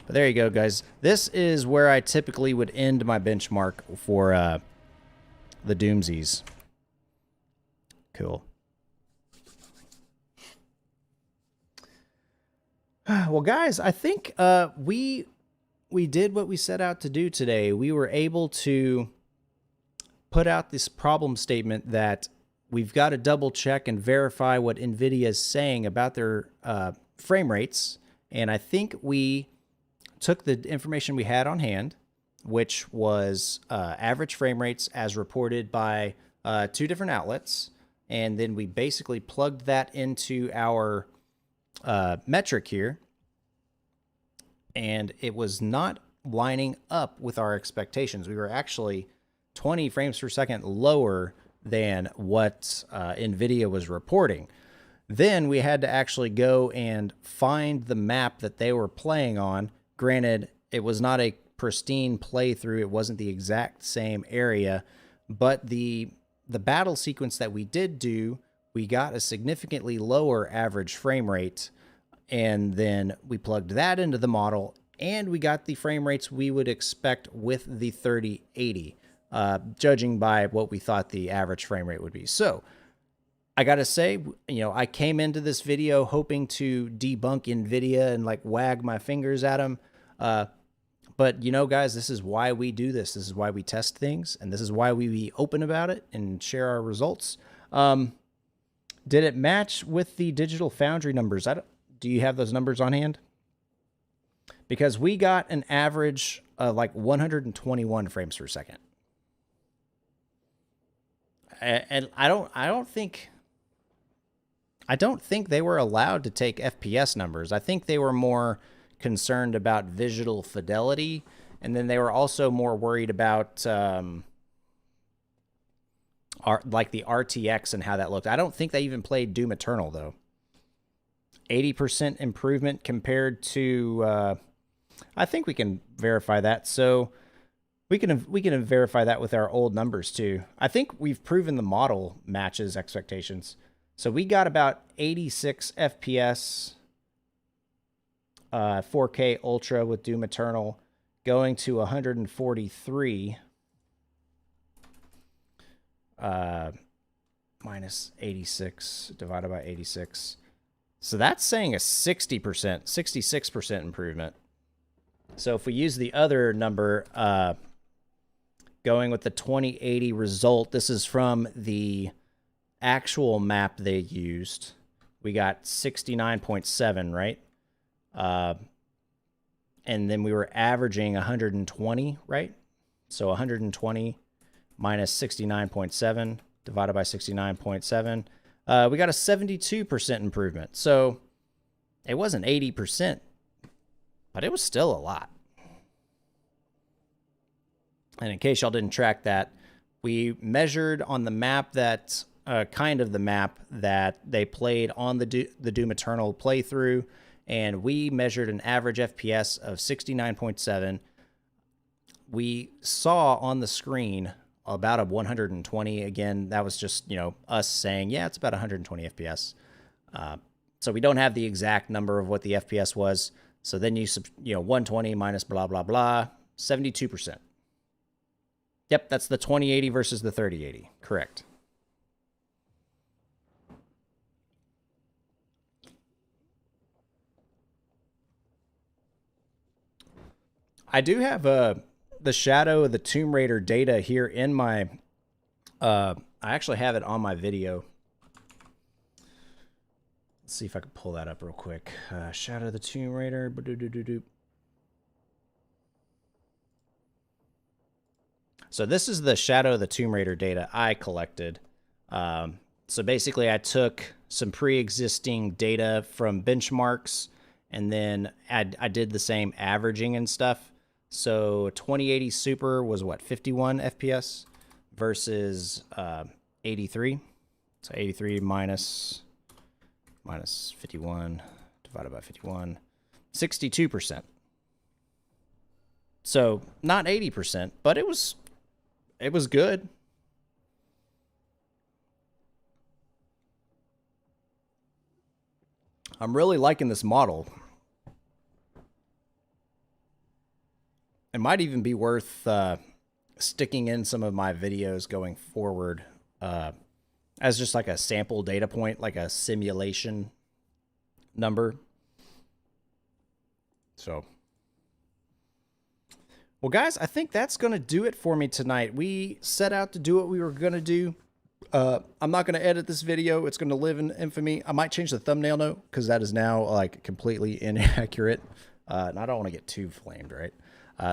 But there you go, guys. This is where I typically would end my benchmark for the Doomsies. Cool. Well, guys, I think we did what we set out to do today. We were able to put out this problem statement that we've got to double check and verify what Nvidia is saying about their frame rates. And I think we took the information we had on hand, which was average frame rates as reported by 2 different outlets. And then we basically plugged that into our metric here. And it was not lining up with our expectations. We were actually 20 frames per second lower than what Nvidia was reporting. Then we had to actually go and find the map that they were playing on. Granted, it was not a pristine playthrough. It wasn't the exact same area, but the battle sequence that we did do, we got a significantly lower average frame rate, and then we plugged that into the model, and we got the frame rates we would expect with the 3080, judging by what we thought the average frame rate would be. So I gotta say, you know, I came into this video hoping to debunk Nvidia and like wag my fingers at them. But you know, guys, this is why we do this. This is why we test things, and this is why we be open about it and share our results. Did it match with the Digital Foundry numbers? Do you have those numbers on hand? Because we got an average of like 121 frames per second. And I don't think they were allowed to take FPS numbers. I think they were more concerned about visual fidelity, and then they were also more worried about like the RTX and how that looked. I don't think they even played Doom Eternal though. 80% improvement compared to I think we can verify that. So we can verify that with our old numbers too. I think we've proven the model matches expectations. So we got about 86 FPS 4K Ultra with Doom Eternal, going to 143 minus 86 divided by 86. So that's saying a 60%, 66% improvement. So if we use the other number, going with the 2080 result, this is from the actual map they used. We got 69.7, right? And then we were averaging 120, right? So 120 minus 69.7 divided by 69.7. We got a 72% improvement. So it wasn't 80%, but it was still a lot. And in case y'all didn't track that, we measured on the map that, kind of the map that they played on the Doom Eternal playthrough, and we measured an average FPS of 69.7. We saw on the screen about a 120. Again, that was just, you know, us saying, yeah, it's about 120 FPS. So we don't have the exact number of what the FPS was. So then you 120 minus blah, blah, blah, 72%. Yep, that's the 2080 versus the 3080. Correct. I do have the Shadow of the Tomb Raider data here in my... I actually have it on my video. Let's see if I can pull that up real quick. Shadow of the Tomb Raider. So this is the Shadow of the Tomb Raider data I collected. So basically I took some pre-existing data from benchmarks, and then I did the same averaging and stuff. So 2080 Super was what, 51 FPS versus 83. So 83 minus 51 divided by 51, 62%. So not 80%, but it was good. I'm really liking this model. It might even be worth sticking in some of my videos going forward as just like a sample data point, like a simulation number. So, well, guys, I think that's going to do it for me tonight. We set out to do what we were going to do. I'm not going to edit this video. It's going to live in infamy. I might change the thumbnail note because that is now like completely inaccurate. And I don't want to get too flamed, right?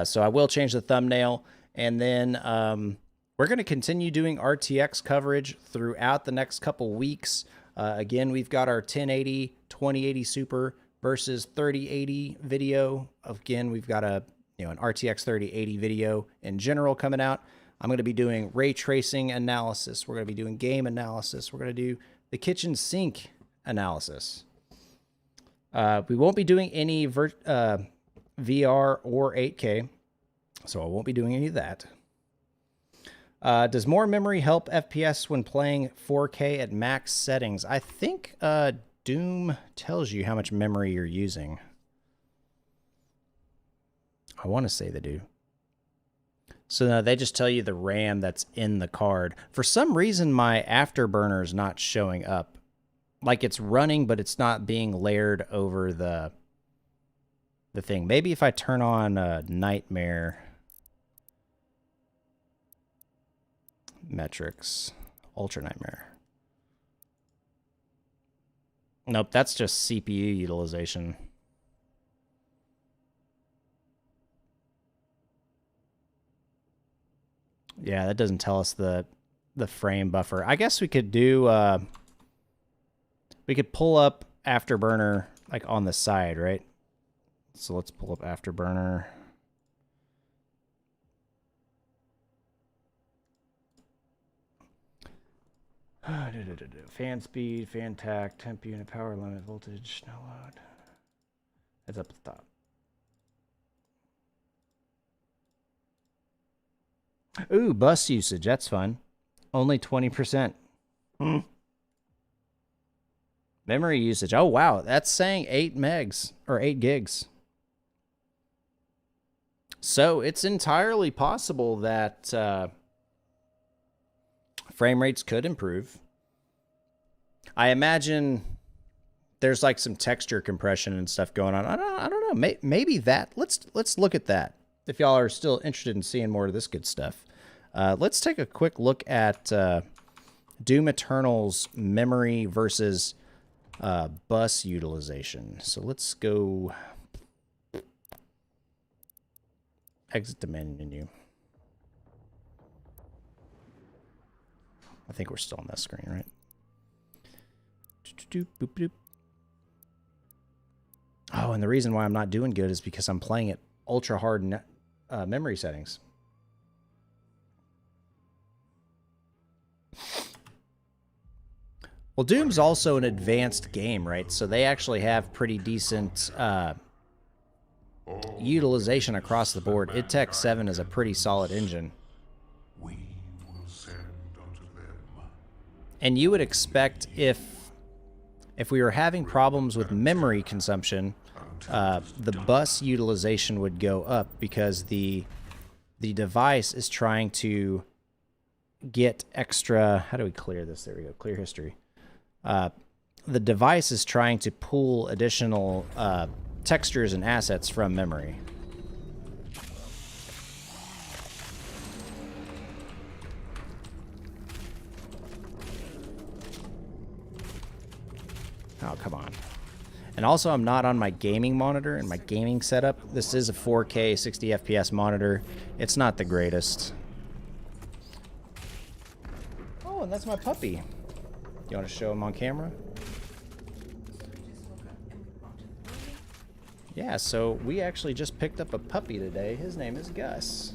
So I will change the thumbnail, and then we're going to continue doing RTX coverage throughout the next couple weeks. Again, we've got our 1080, 2080 Super versus 3080 video. Again, we've got an RTX 3080 video in general coming out. I'm going to be doing ray tracing analysis. We're going to be doing game analysis. We're going to do the kitchen sink analysis. We won't be doing any VR or 8K, so I won't be doing any of that. Does more memory help FPS when playing 4K at max settings? I think Doom tells you how much memory you're using. I want to say they do. So no, they just tell you the RAM that's in the card. For some reason, my Afterburner is not showing up. Like it's running, but it's not being layered over the thing. Maybe if I turn on Nightmare metrics, Ultra Nightmare. Nope, that's just CPU utilization. Yeah, that doesn't tell us the frame buffer. I guess we could do we could pull up Afterburner like on the side, right? So let's pull up Afterburner. Fan speed, fan tack, temp unit, power limit, voltage, no load. That's up at the top. Ooh, bus usage. That's fun. Only 20%. Memory usage. Oh, wow. That's saying 8 megs or 8 gigs. So it's entirely possible that frame rates could improve. I imagine there's like some texture compression and stuff going on. I don't know. Maybe that. Let's look at that. If y'all are still interested in seeing more of this good stuff. Let's take a quick look at Doom Eternal's memory versus bus utilization. So let's go exit the menu. I think we're still on that screen, right? Oh, and the reason why I'm not doing good is because I'm playing at ultra hard memory settings. Well, Doom's also an advanced game, right? So they actually have pretty decent utilization across the board. IdTech 7 is a pretty solid engine. We will send unto them. And you would expect if we were having problems with memory consumption, the bus utilization would go up because the device is trying to get extra. How do we clear this? There we go. Clear history. The device is trying to pull additional textures and assets from memory. Oh, come on. And also, I'm not on my gaming monitor and my gaming setup. This is a 4K 60 FPS monitor. It's not the greatest. Oh, and that's my puppy. You want to show him on camera? Yeah, so we actually just picked up a puppy today. His name is Gus.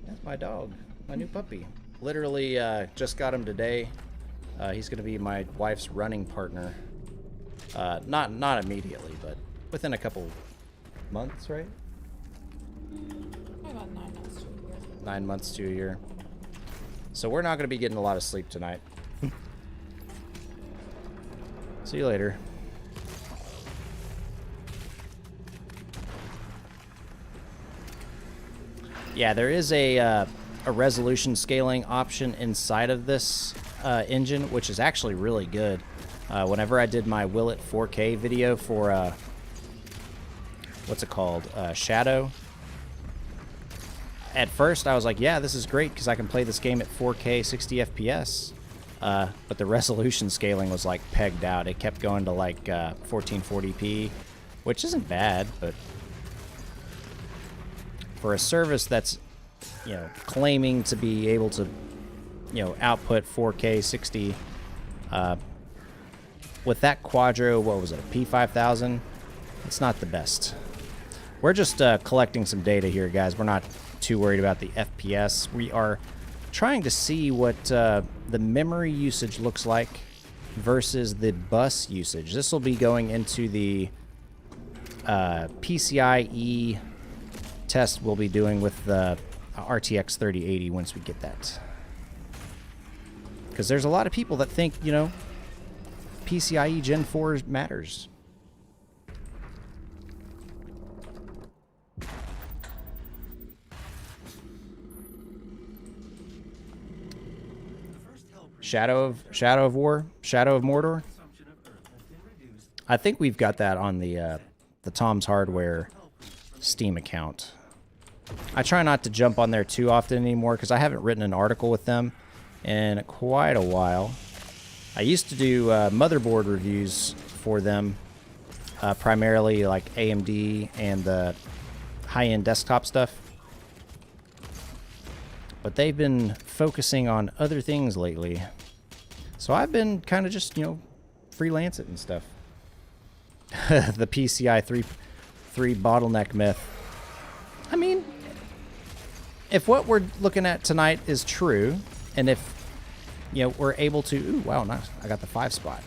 That's my dog, my new puppy. Literally just got him today. He's going to be my wife's running partner. Not immediately, but within a couple months, right? About 9 months to a year. 9 months to a year. So we're not going to be getting a lot of sleep tonight. See you later. Yeah, there is a resolution scaling option inside of this engine, which is actually really good. Whenever I did my Will It 4K video for, what's it called, Shadow, at first I was like, yeah, this is great because I can play this game at 4K 60 FPS. But the resolution scaling was like pegged out. It kept going to like 1440p, which isn't bad, but for a service that's, you know, claiming to be able to, you know, output 4K 60 with that Quadro, what was it, a P5000? It's not the best. We're just collecting some data here, guys. We're not too worried about the FPS. We are trying to see what the memory usage looks like versus the bus usage. This will be going into the PCIe test we'll be doing with the RTX 3080 once we get that. Because there's a lot of people that think, you know, PCIe Gen 4 matters. Shadow of War, Shadow of Mordor. I think we've got that on the Tom's Hardware Steam account. I try not to jump on there too often anymore because I haven't written an article with them in quite a while. I used to do motherboard reviews for them, primarily like AMD and the high-end desktop stuff. But they've been focusing on other things lately. So I've been kind of just, freelance it and stuff. The PCI 3 bottleneck myth. I mean, if what we're looking at tonight is true, and if, we're able to... Ooh, wow, nice. I got the 5 spot.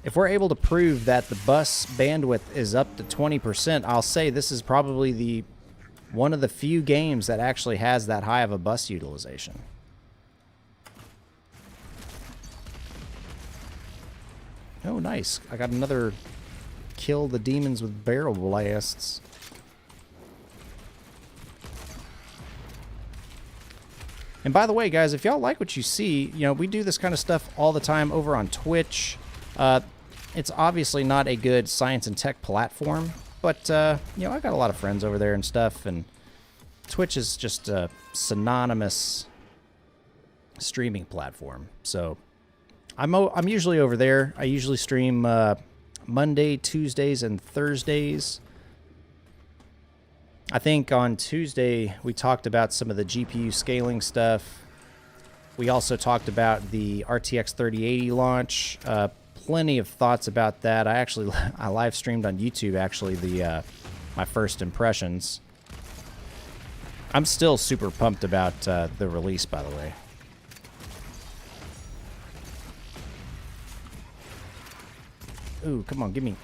If we're able to prove that the bus bandwidth is up to 20%, I'll say this is probably one of the few games that actually has that high of a bus utilization. Oh, nice. I got another kill the demons with barrel blasts. And by the way, guys, if y'all like what you see, we do this kind of stuff all the time over on Twitch. It's obviously not a good science and tech platform, but, I got a lot of friends over there and stuff, and Twitch is just a synonymous streaming platform. So I'm usually over there. I usually stream Monday, Tuesdays, and Thursdays. I think on Tuesday we talked about some of the GPU scaling stuff. We also talked about the RTX 3080 launch. Plenty of thoughts about that. I live streamed on YouTube actually my first impressions. I'm still super pumped about the release, by the way. Ooh, come on, give me.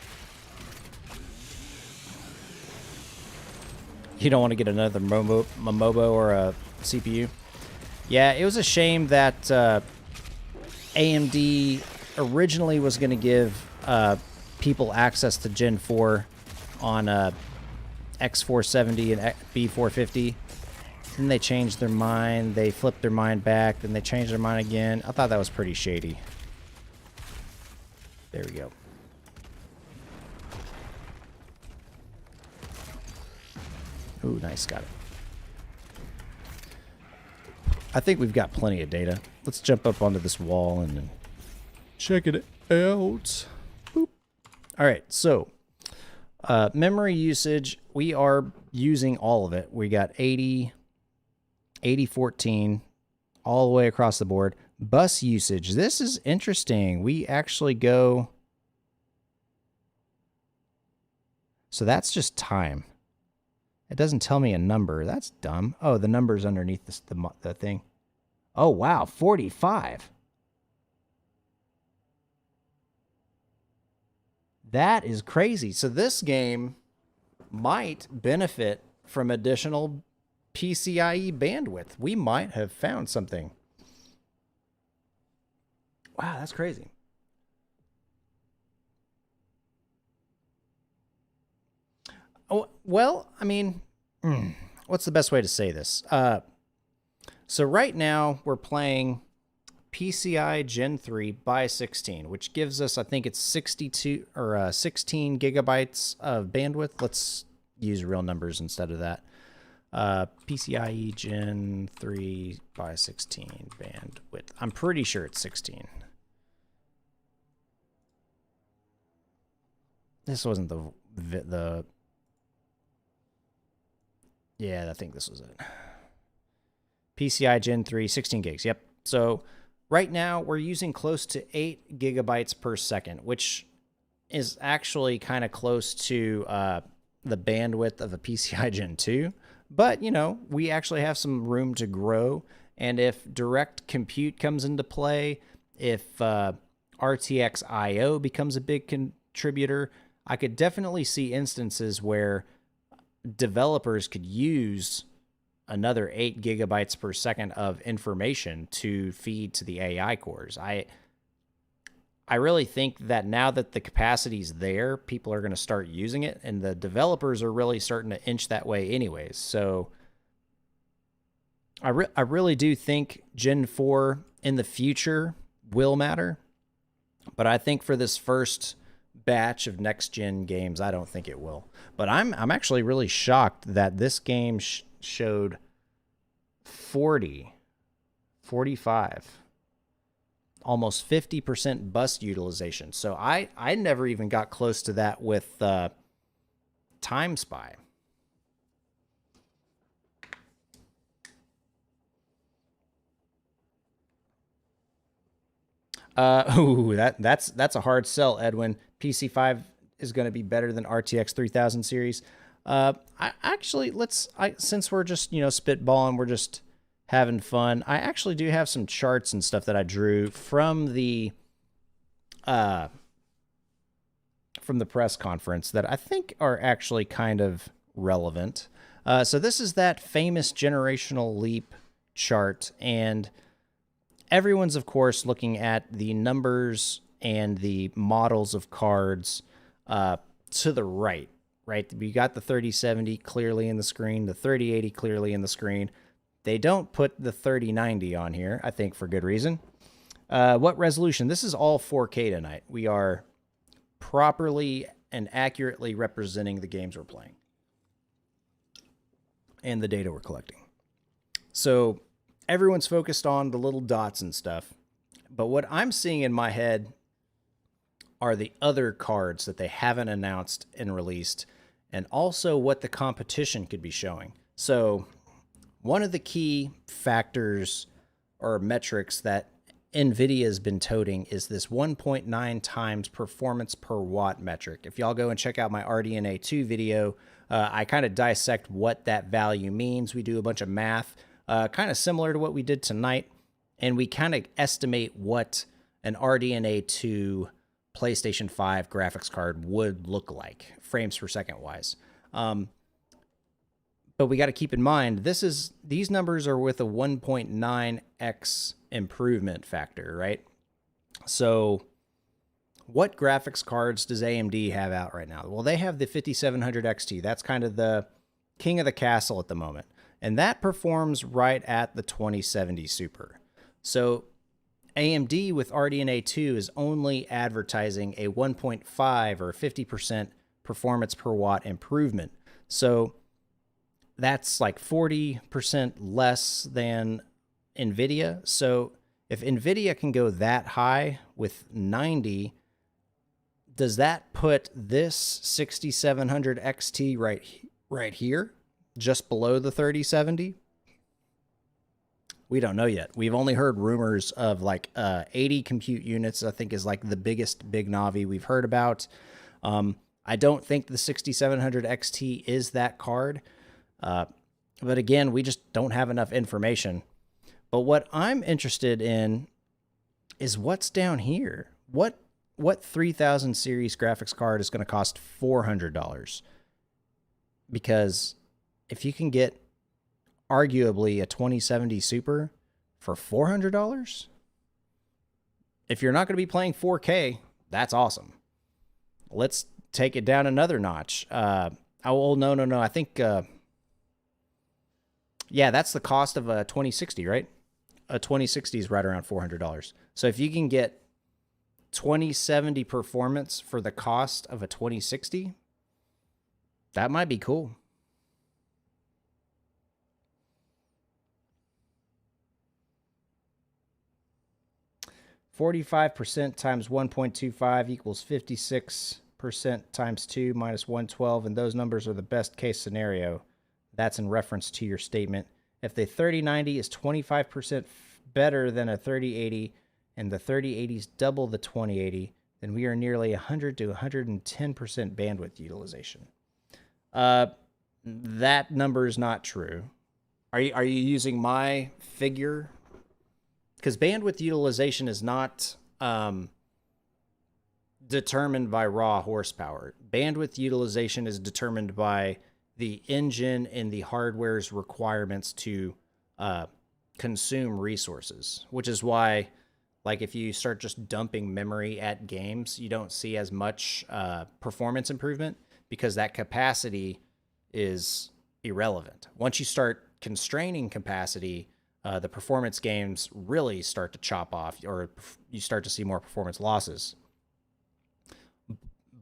You don't want to get another Momobo or a CPU? Yeah, it was a shame that AMD originally was going to give people access to Gen 4 on X470 and B450. Then they changed their mind. They flipped their mind back. Then they changed their mind again. I thought that was pretty shady. There we go. Ooh, nice. Got it. I think we've got plenty of data. Let's jump up onto this wall and check it out. Boop. All right, so memory usage, we are using all of it. We got 80, 14, all the way across the board. Bus usage, this is interesting. We actually go... So that's just time. It doesn't tell me a number. That's dumb. Oh, the number's underneath the thing. Oh, wow, 45. That is crazy. So this game might benefit from additional PCIe bandwidth. We might have found something. Wow, that's crazy. Oh, well, I mean, what's the best way to say this? So right now we're playing PCI Gen 3 by 16, which gives us, I think it's 16 gigabytes of bandwidth. Let's use real numbers instead of that. PCIe Gen 3 by 16 bandwidth. I'm pretty sure it's 16. This wasn't the yeah, I think this was it. PCI Gen 3, 16 gigs. Yep. So right now we're using close to 8 gigabytes per second, which is actually kind of close to the bandwidth of a PCI Gen 2. But, we actually have some room to grow. And if direct compute comes into play, if RTX IO becomes a big contributor, I could definitely see instances where developers could use another 8 gigabytes per second of information to feed to the AI cores. I really think that now that the capacity's there, people are going to start using it, and the developers are really starting to inch that way anyways. So I really do think Gen 4 in the future will matter, but I think for this first batch of next gen games, I don't think it will. But I'm actually really shocked that this game showed 40, 45, almost 50% bus utilization. So I never even got close to that with Time Spy. That's a hard sell, Edwin. PC5 is going to be better than RTX 3000 series. I actually since we're just spitballing, we're just having fun. I actually do have some charts and stuff that I drew from the press conference that I think are actually kind of relevant. So this is that famous generational leap chart, and everyone's, of course, looking at the numbers and the models of cards to the right, right? We got the 3070 clearly in the screen, the 3080 clearly in the screen. They don't put the 3090 on here, I think for good reason. What resolution? This is all 4K tonight. We are properly and accurately representing the games we're playing and the data we're collecting. So everyone's focused on the little dots and stuff, but what I'm seeing in my head are the other cards that they haven't announced and released, and also what the competition could be showing. So one of the key factors or metrics that Nvidia has been toting is this 1.9 times performance per watt metric. If y'all go and check out my RDNA 2 video, I kind of dissect what that value means. We do a bunch of math, kind of similar to what we did tonight, and we kind of estimate what an RDNA 2 PlayStation 5 graphics card would look like, frames per second wise. But we got to keep in mind, these numbers are with a 1.9x improvement factor, right? So what graphics cards does AMD have out right now? Well, they have the 5700 XT. That's kind of the king of the castle at the moment. And that performs right at the 2070 Super. So AMD with RDNA 2 is only advertising a 1.5 or 50% performance per watt improvement. So that's like 40% less than Nvidia. So if Nvidia can go that high with 90, does that put this 6700 XT right here, just below the 3070? We don't know yet. We've only heard rumors of like 80 compute units, I think is like the biggest big Navi we've heard about. I don't think the 6700 XT is that card. But again, we just don't have enough information. But what I'm interested in is what's down here. What 3000 series graphics card is going to cost $400? Because if you can get arguably a 2070 Super for $400, if you're not going to be playing 4K, that's awesome. Let's take it down another notch. No. I think, yeah, that's the cost of a 2060, right? A 2060 is right around $400. So if you can get 2070 performance for the cost of a 2060, that might be cool. %times 1.25 equals 56% times 2 minus 112, and those numbers are the best case scenario. That's in reference to your statement. If the 3090 is 25% better than a 3080 and the 3080 is double the 2080, then we are nearly 100 to 110% bandwidth utilization. That number is not true. Are you using my figure? Because bandwidth utilization is not determined by raw horsepower. Bandwidth utilization is determined by the engine and the hardware's requirements to consume resources, which is why, like, if you start just dumping memory at games, you don't see as much performance improvement because that capacity is irrelevant. Once you start constraining capacity, the performance games really start to chop off, or you start to see more performance losses.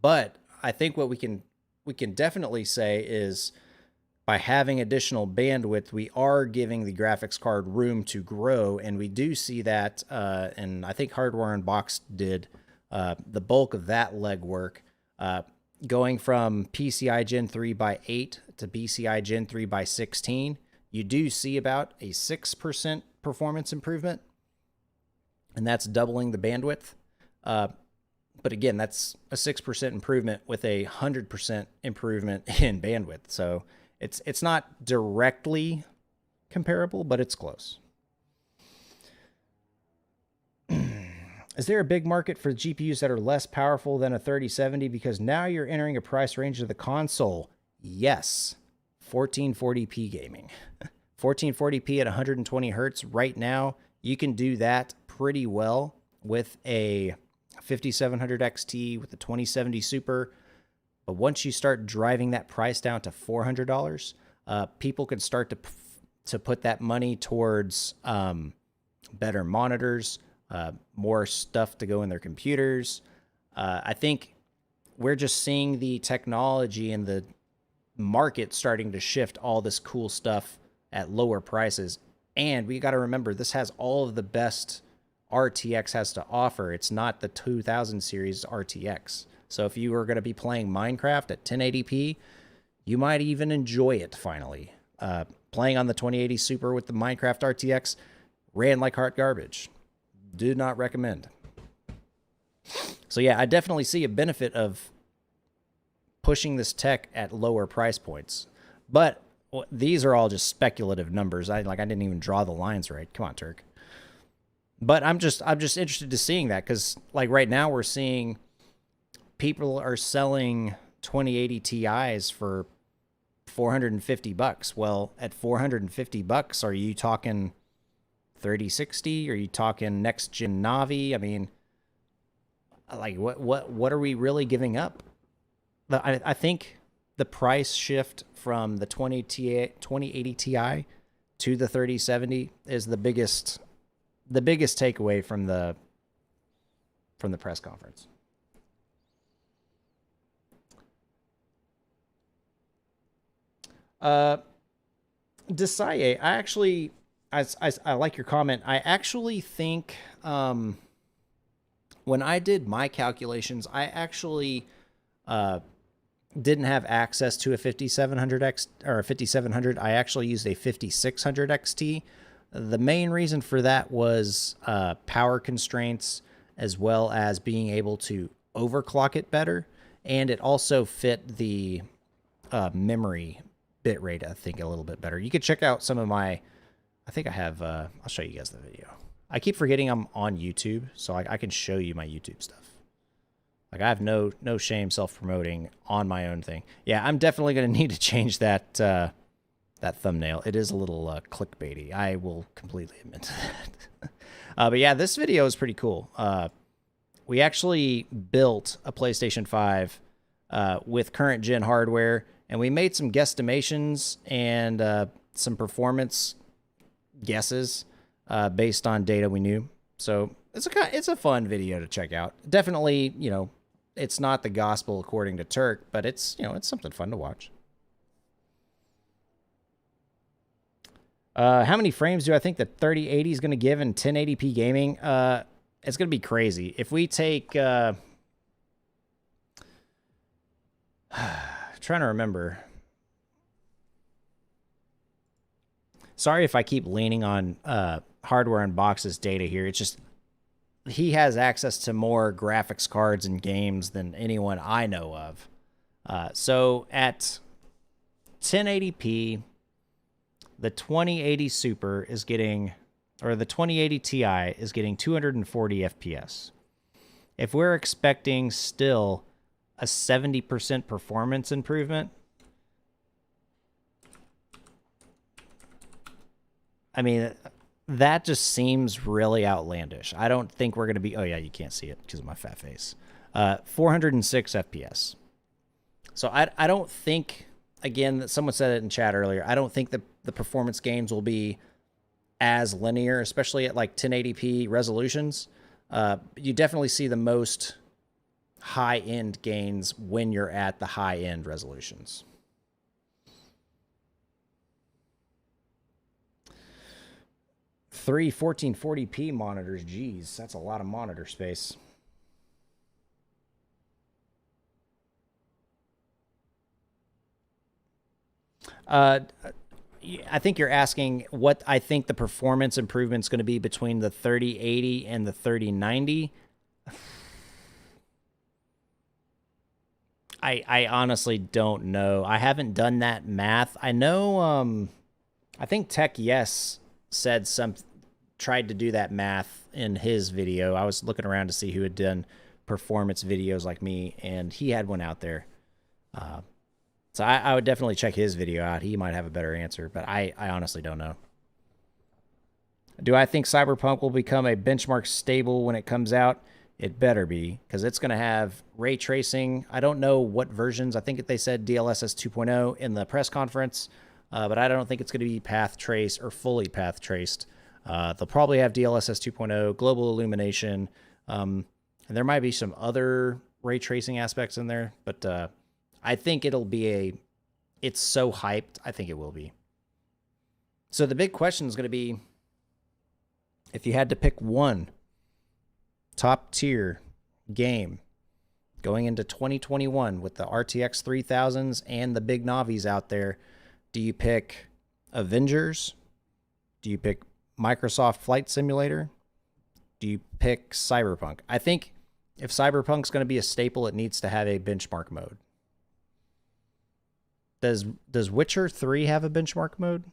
But I think what we can definitely say is, by having additional bandwidth, we are giving the graphics card room to grow, and we do see that, and I think Hardware Unboxed did the bulk of that legwork, going from PCI Gen 3 by 8 to PCI Gen 3 by 16. You do see about a 6% performance improvement, and that's doubling the bandwidth. But again, that's a 6% improvement with a 100% improvement in bandwidth. So it's not directly comparable, but it's close. Is there a big market for GPUs that are less powerful than a 3070? Because now you're entering a price range of the console. Yes. 1440p gaming. 1440p at 120 hertz right now, you can do that pretty well with a 5700 XT with the 2070 Super. But once you start driving that price down to $400, people can start to put that money towards better monitors, more stuff to go in their computers. I think we're just seeing the technology and the market starting to shift all this cool stuff at lower prices. And we got to remember, this has all of the best RTX has to offer. It's not the 2000 series RTX. So if you were going to be playing Minecraft at 1080p, you might even enjoy it finally. Playing on the 2080 Super with the Minecraft RTX ran like hot garbage. Do not recommend. So yeah, I definitely see a benefit of pushing this tech at lower price points. But these are all just speculative numbers. I didn't even draw the lines right. Come on, Terk. But I'm just interested to seeing that, because like right now we're seeing people are selling 2080 Ti's for $450. Well, at $450, are you talking 3060? Are you talking next gen Navi? I mean, like what are we really giving up? I think the price shift from the 2080 Ti to the 3070 is the biggest takeaway from the press conference. Desaye, I like your comment. I actually think when I did my calculations, I actually didn't have access to a 5700X or a 5700. I actually used a 5600 XT. The main reason for that was power constraints, as well as being able to overclock it better, and it also fit the memory bitrate, I think, a little bit better. You could check out some of my, I think I have, I'll show you guys the video. I keep forgetting I'm on YouTube, so I can show you my YouTube stuff. Like, I have no shame self-promoting on my own thing. Yeah, I'm definitely going to need to change that that thumbnail. It is a little clickbaity. I will completely admit to that. But yeah, this video is pretty cool. We actually built a PlayStation 5 with current gen hardware, and we made some guesstimations and some performance guesses based on data we knew. So it's a fun video to check out. Definitely, you know, it's not the gospel according to Terk, but it's, you know, it's something fun to watch. How many frames do I think the 3080 is going to give in 1080p gaming? It's going to be crazy. If we take, trying to remember. Sorry if I keep leaning on Hardware Unboxed's data here. It's just he has access to more graphics cards and games than anyone I know of. So at 1080p, the 2080 Super is getting, or the 2080 Ti is getting 240 FPS. If we're expecting still a 70% performance improvement, I mean, that just seems really outlandish. I don't think we're going to be, oh yeah, you can't see it because of my fat face. 406 FPS. So I don't think again, someone said it in chat earlier. I don't think the performance gains will be as linear, especially at like 1080p resolutions. You definitely see the most high-end gains when you're at the high-end resolutions. Three 1440p monitors. Geez, that's a lot of monitor space. I think you're asking what I think the performance improvement is going to be between the 3080 and the 3090. I honestly don't know. I haven't done that math. I know I think Tech Yes said tried to do that math in his video. I was looking around to see who had done performance videos like me, and he had one out there. So I would definitely check his video out. He might have a better answer, but I honestly don't know. Do I think Cyberpunk will become a benchmark stable when it comes out? It better be, because it's going to have ray tracing. I don't know what versions. I think they said DLSS 2.0 in the press conference, but I don't think it's going to be path traced or fully path traced. They'll probably have DLSS 2.0, global illumination, and there might be some other ray tracing aspects in there, but I think it'll be it's so hyped, I think it will be. So the big question is going to be, if you had to pick one top tier game going into 2021 with the RTX 3000s and the big Navis out there, do you pick Avengers? Do you pick Microsoft Flight Simulator? Do you pick Cyberpunk? I think if Cyberpunk's going to be a staple, it needs to have a benchmark mode. Does Witcher 3 have a benchmark mode?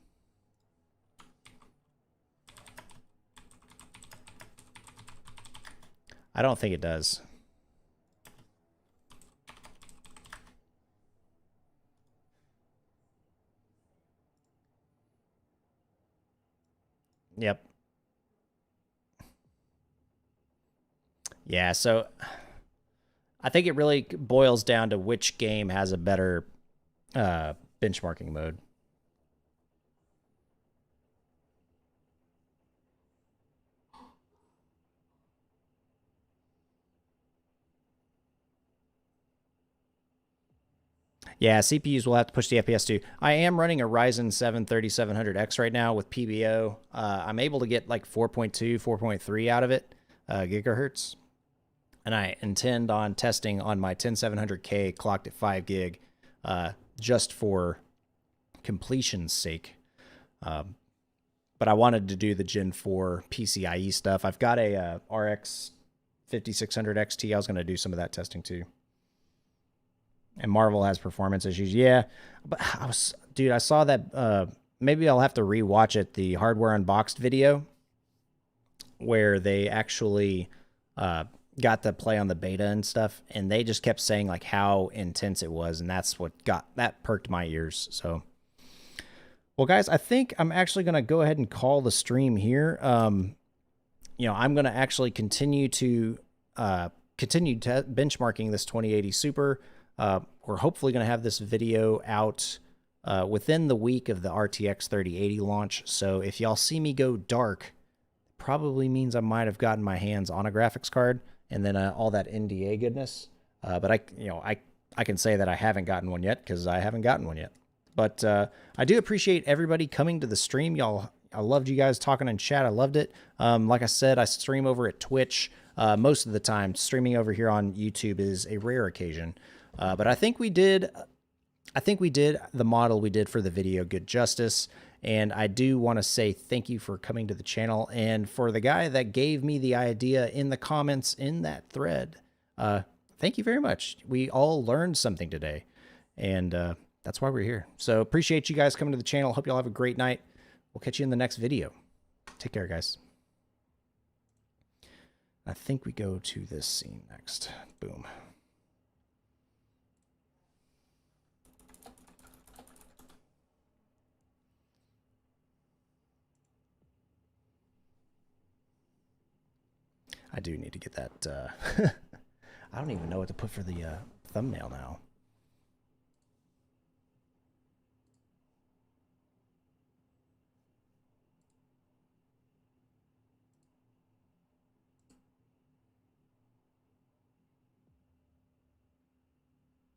I don't think it does. Yep. Yeah, so I think it really boils down to which game has a better benchmarking mode. Yeah, CPUs will have to push the FPS too. I am running a Ryzen 7 3700X right now with PBO. I'm able to get like 4.2, 4.3 out of it, gigahertz. And I intend on testing on my 10700K clocked at 5 gig just for completion's sake. But I wanted to do the Gen 4 PCIe stuff. I've got a RX 5600 XT. I was going to do some of that testing too. And Marvel has performance issues. Yeah, but I saw that. Maybe I'll have to rewatch it. The Hardware Unboxed video where they actually got to play on the beta and stuff, and they just kept saying like how intense it was, and that's what perked my ears. So, well, guys, I think I'm actually going to go ahead and call the stream here. I'm going to actually continue benchmarking this 2080 Super. We're hopefully going to have this video out within the week of the RTX 3080 launch. So if y'all see me go dark, probably means I might have gotten my hands on a graphics card, and then all that NDA goodness. But I can say that I haven't gotten one yet because I haven't gotten one yet. But I do appreciate everybody coming to the stream. Y'all, I loved you guys talking in chat. I loved it. Like I said, I stream over at Twitch most of the time. Streaming over here on YouTube is a rare occasion. But I think we did the model we did for the video good justice. And I do want to say thank you for coming to the channel, and for the guy that gave me the idea in the comments in that thread. Thank you very much. We all learned something today, and that's why we're here. So appreciate you guys coming to the channel. Hope y'all have a great night. We'll catch you in the next video. Take care, guys. I think we go to this scene next. Boom. I do need to get that. I don't even know what to put for the thumbnail now.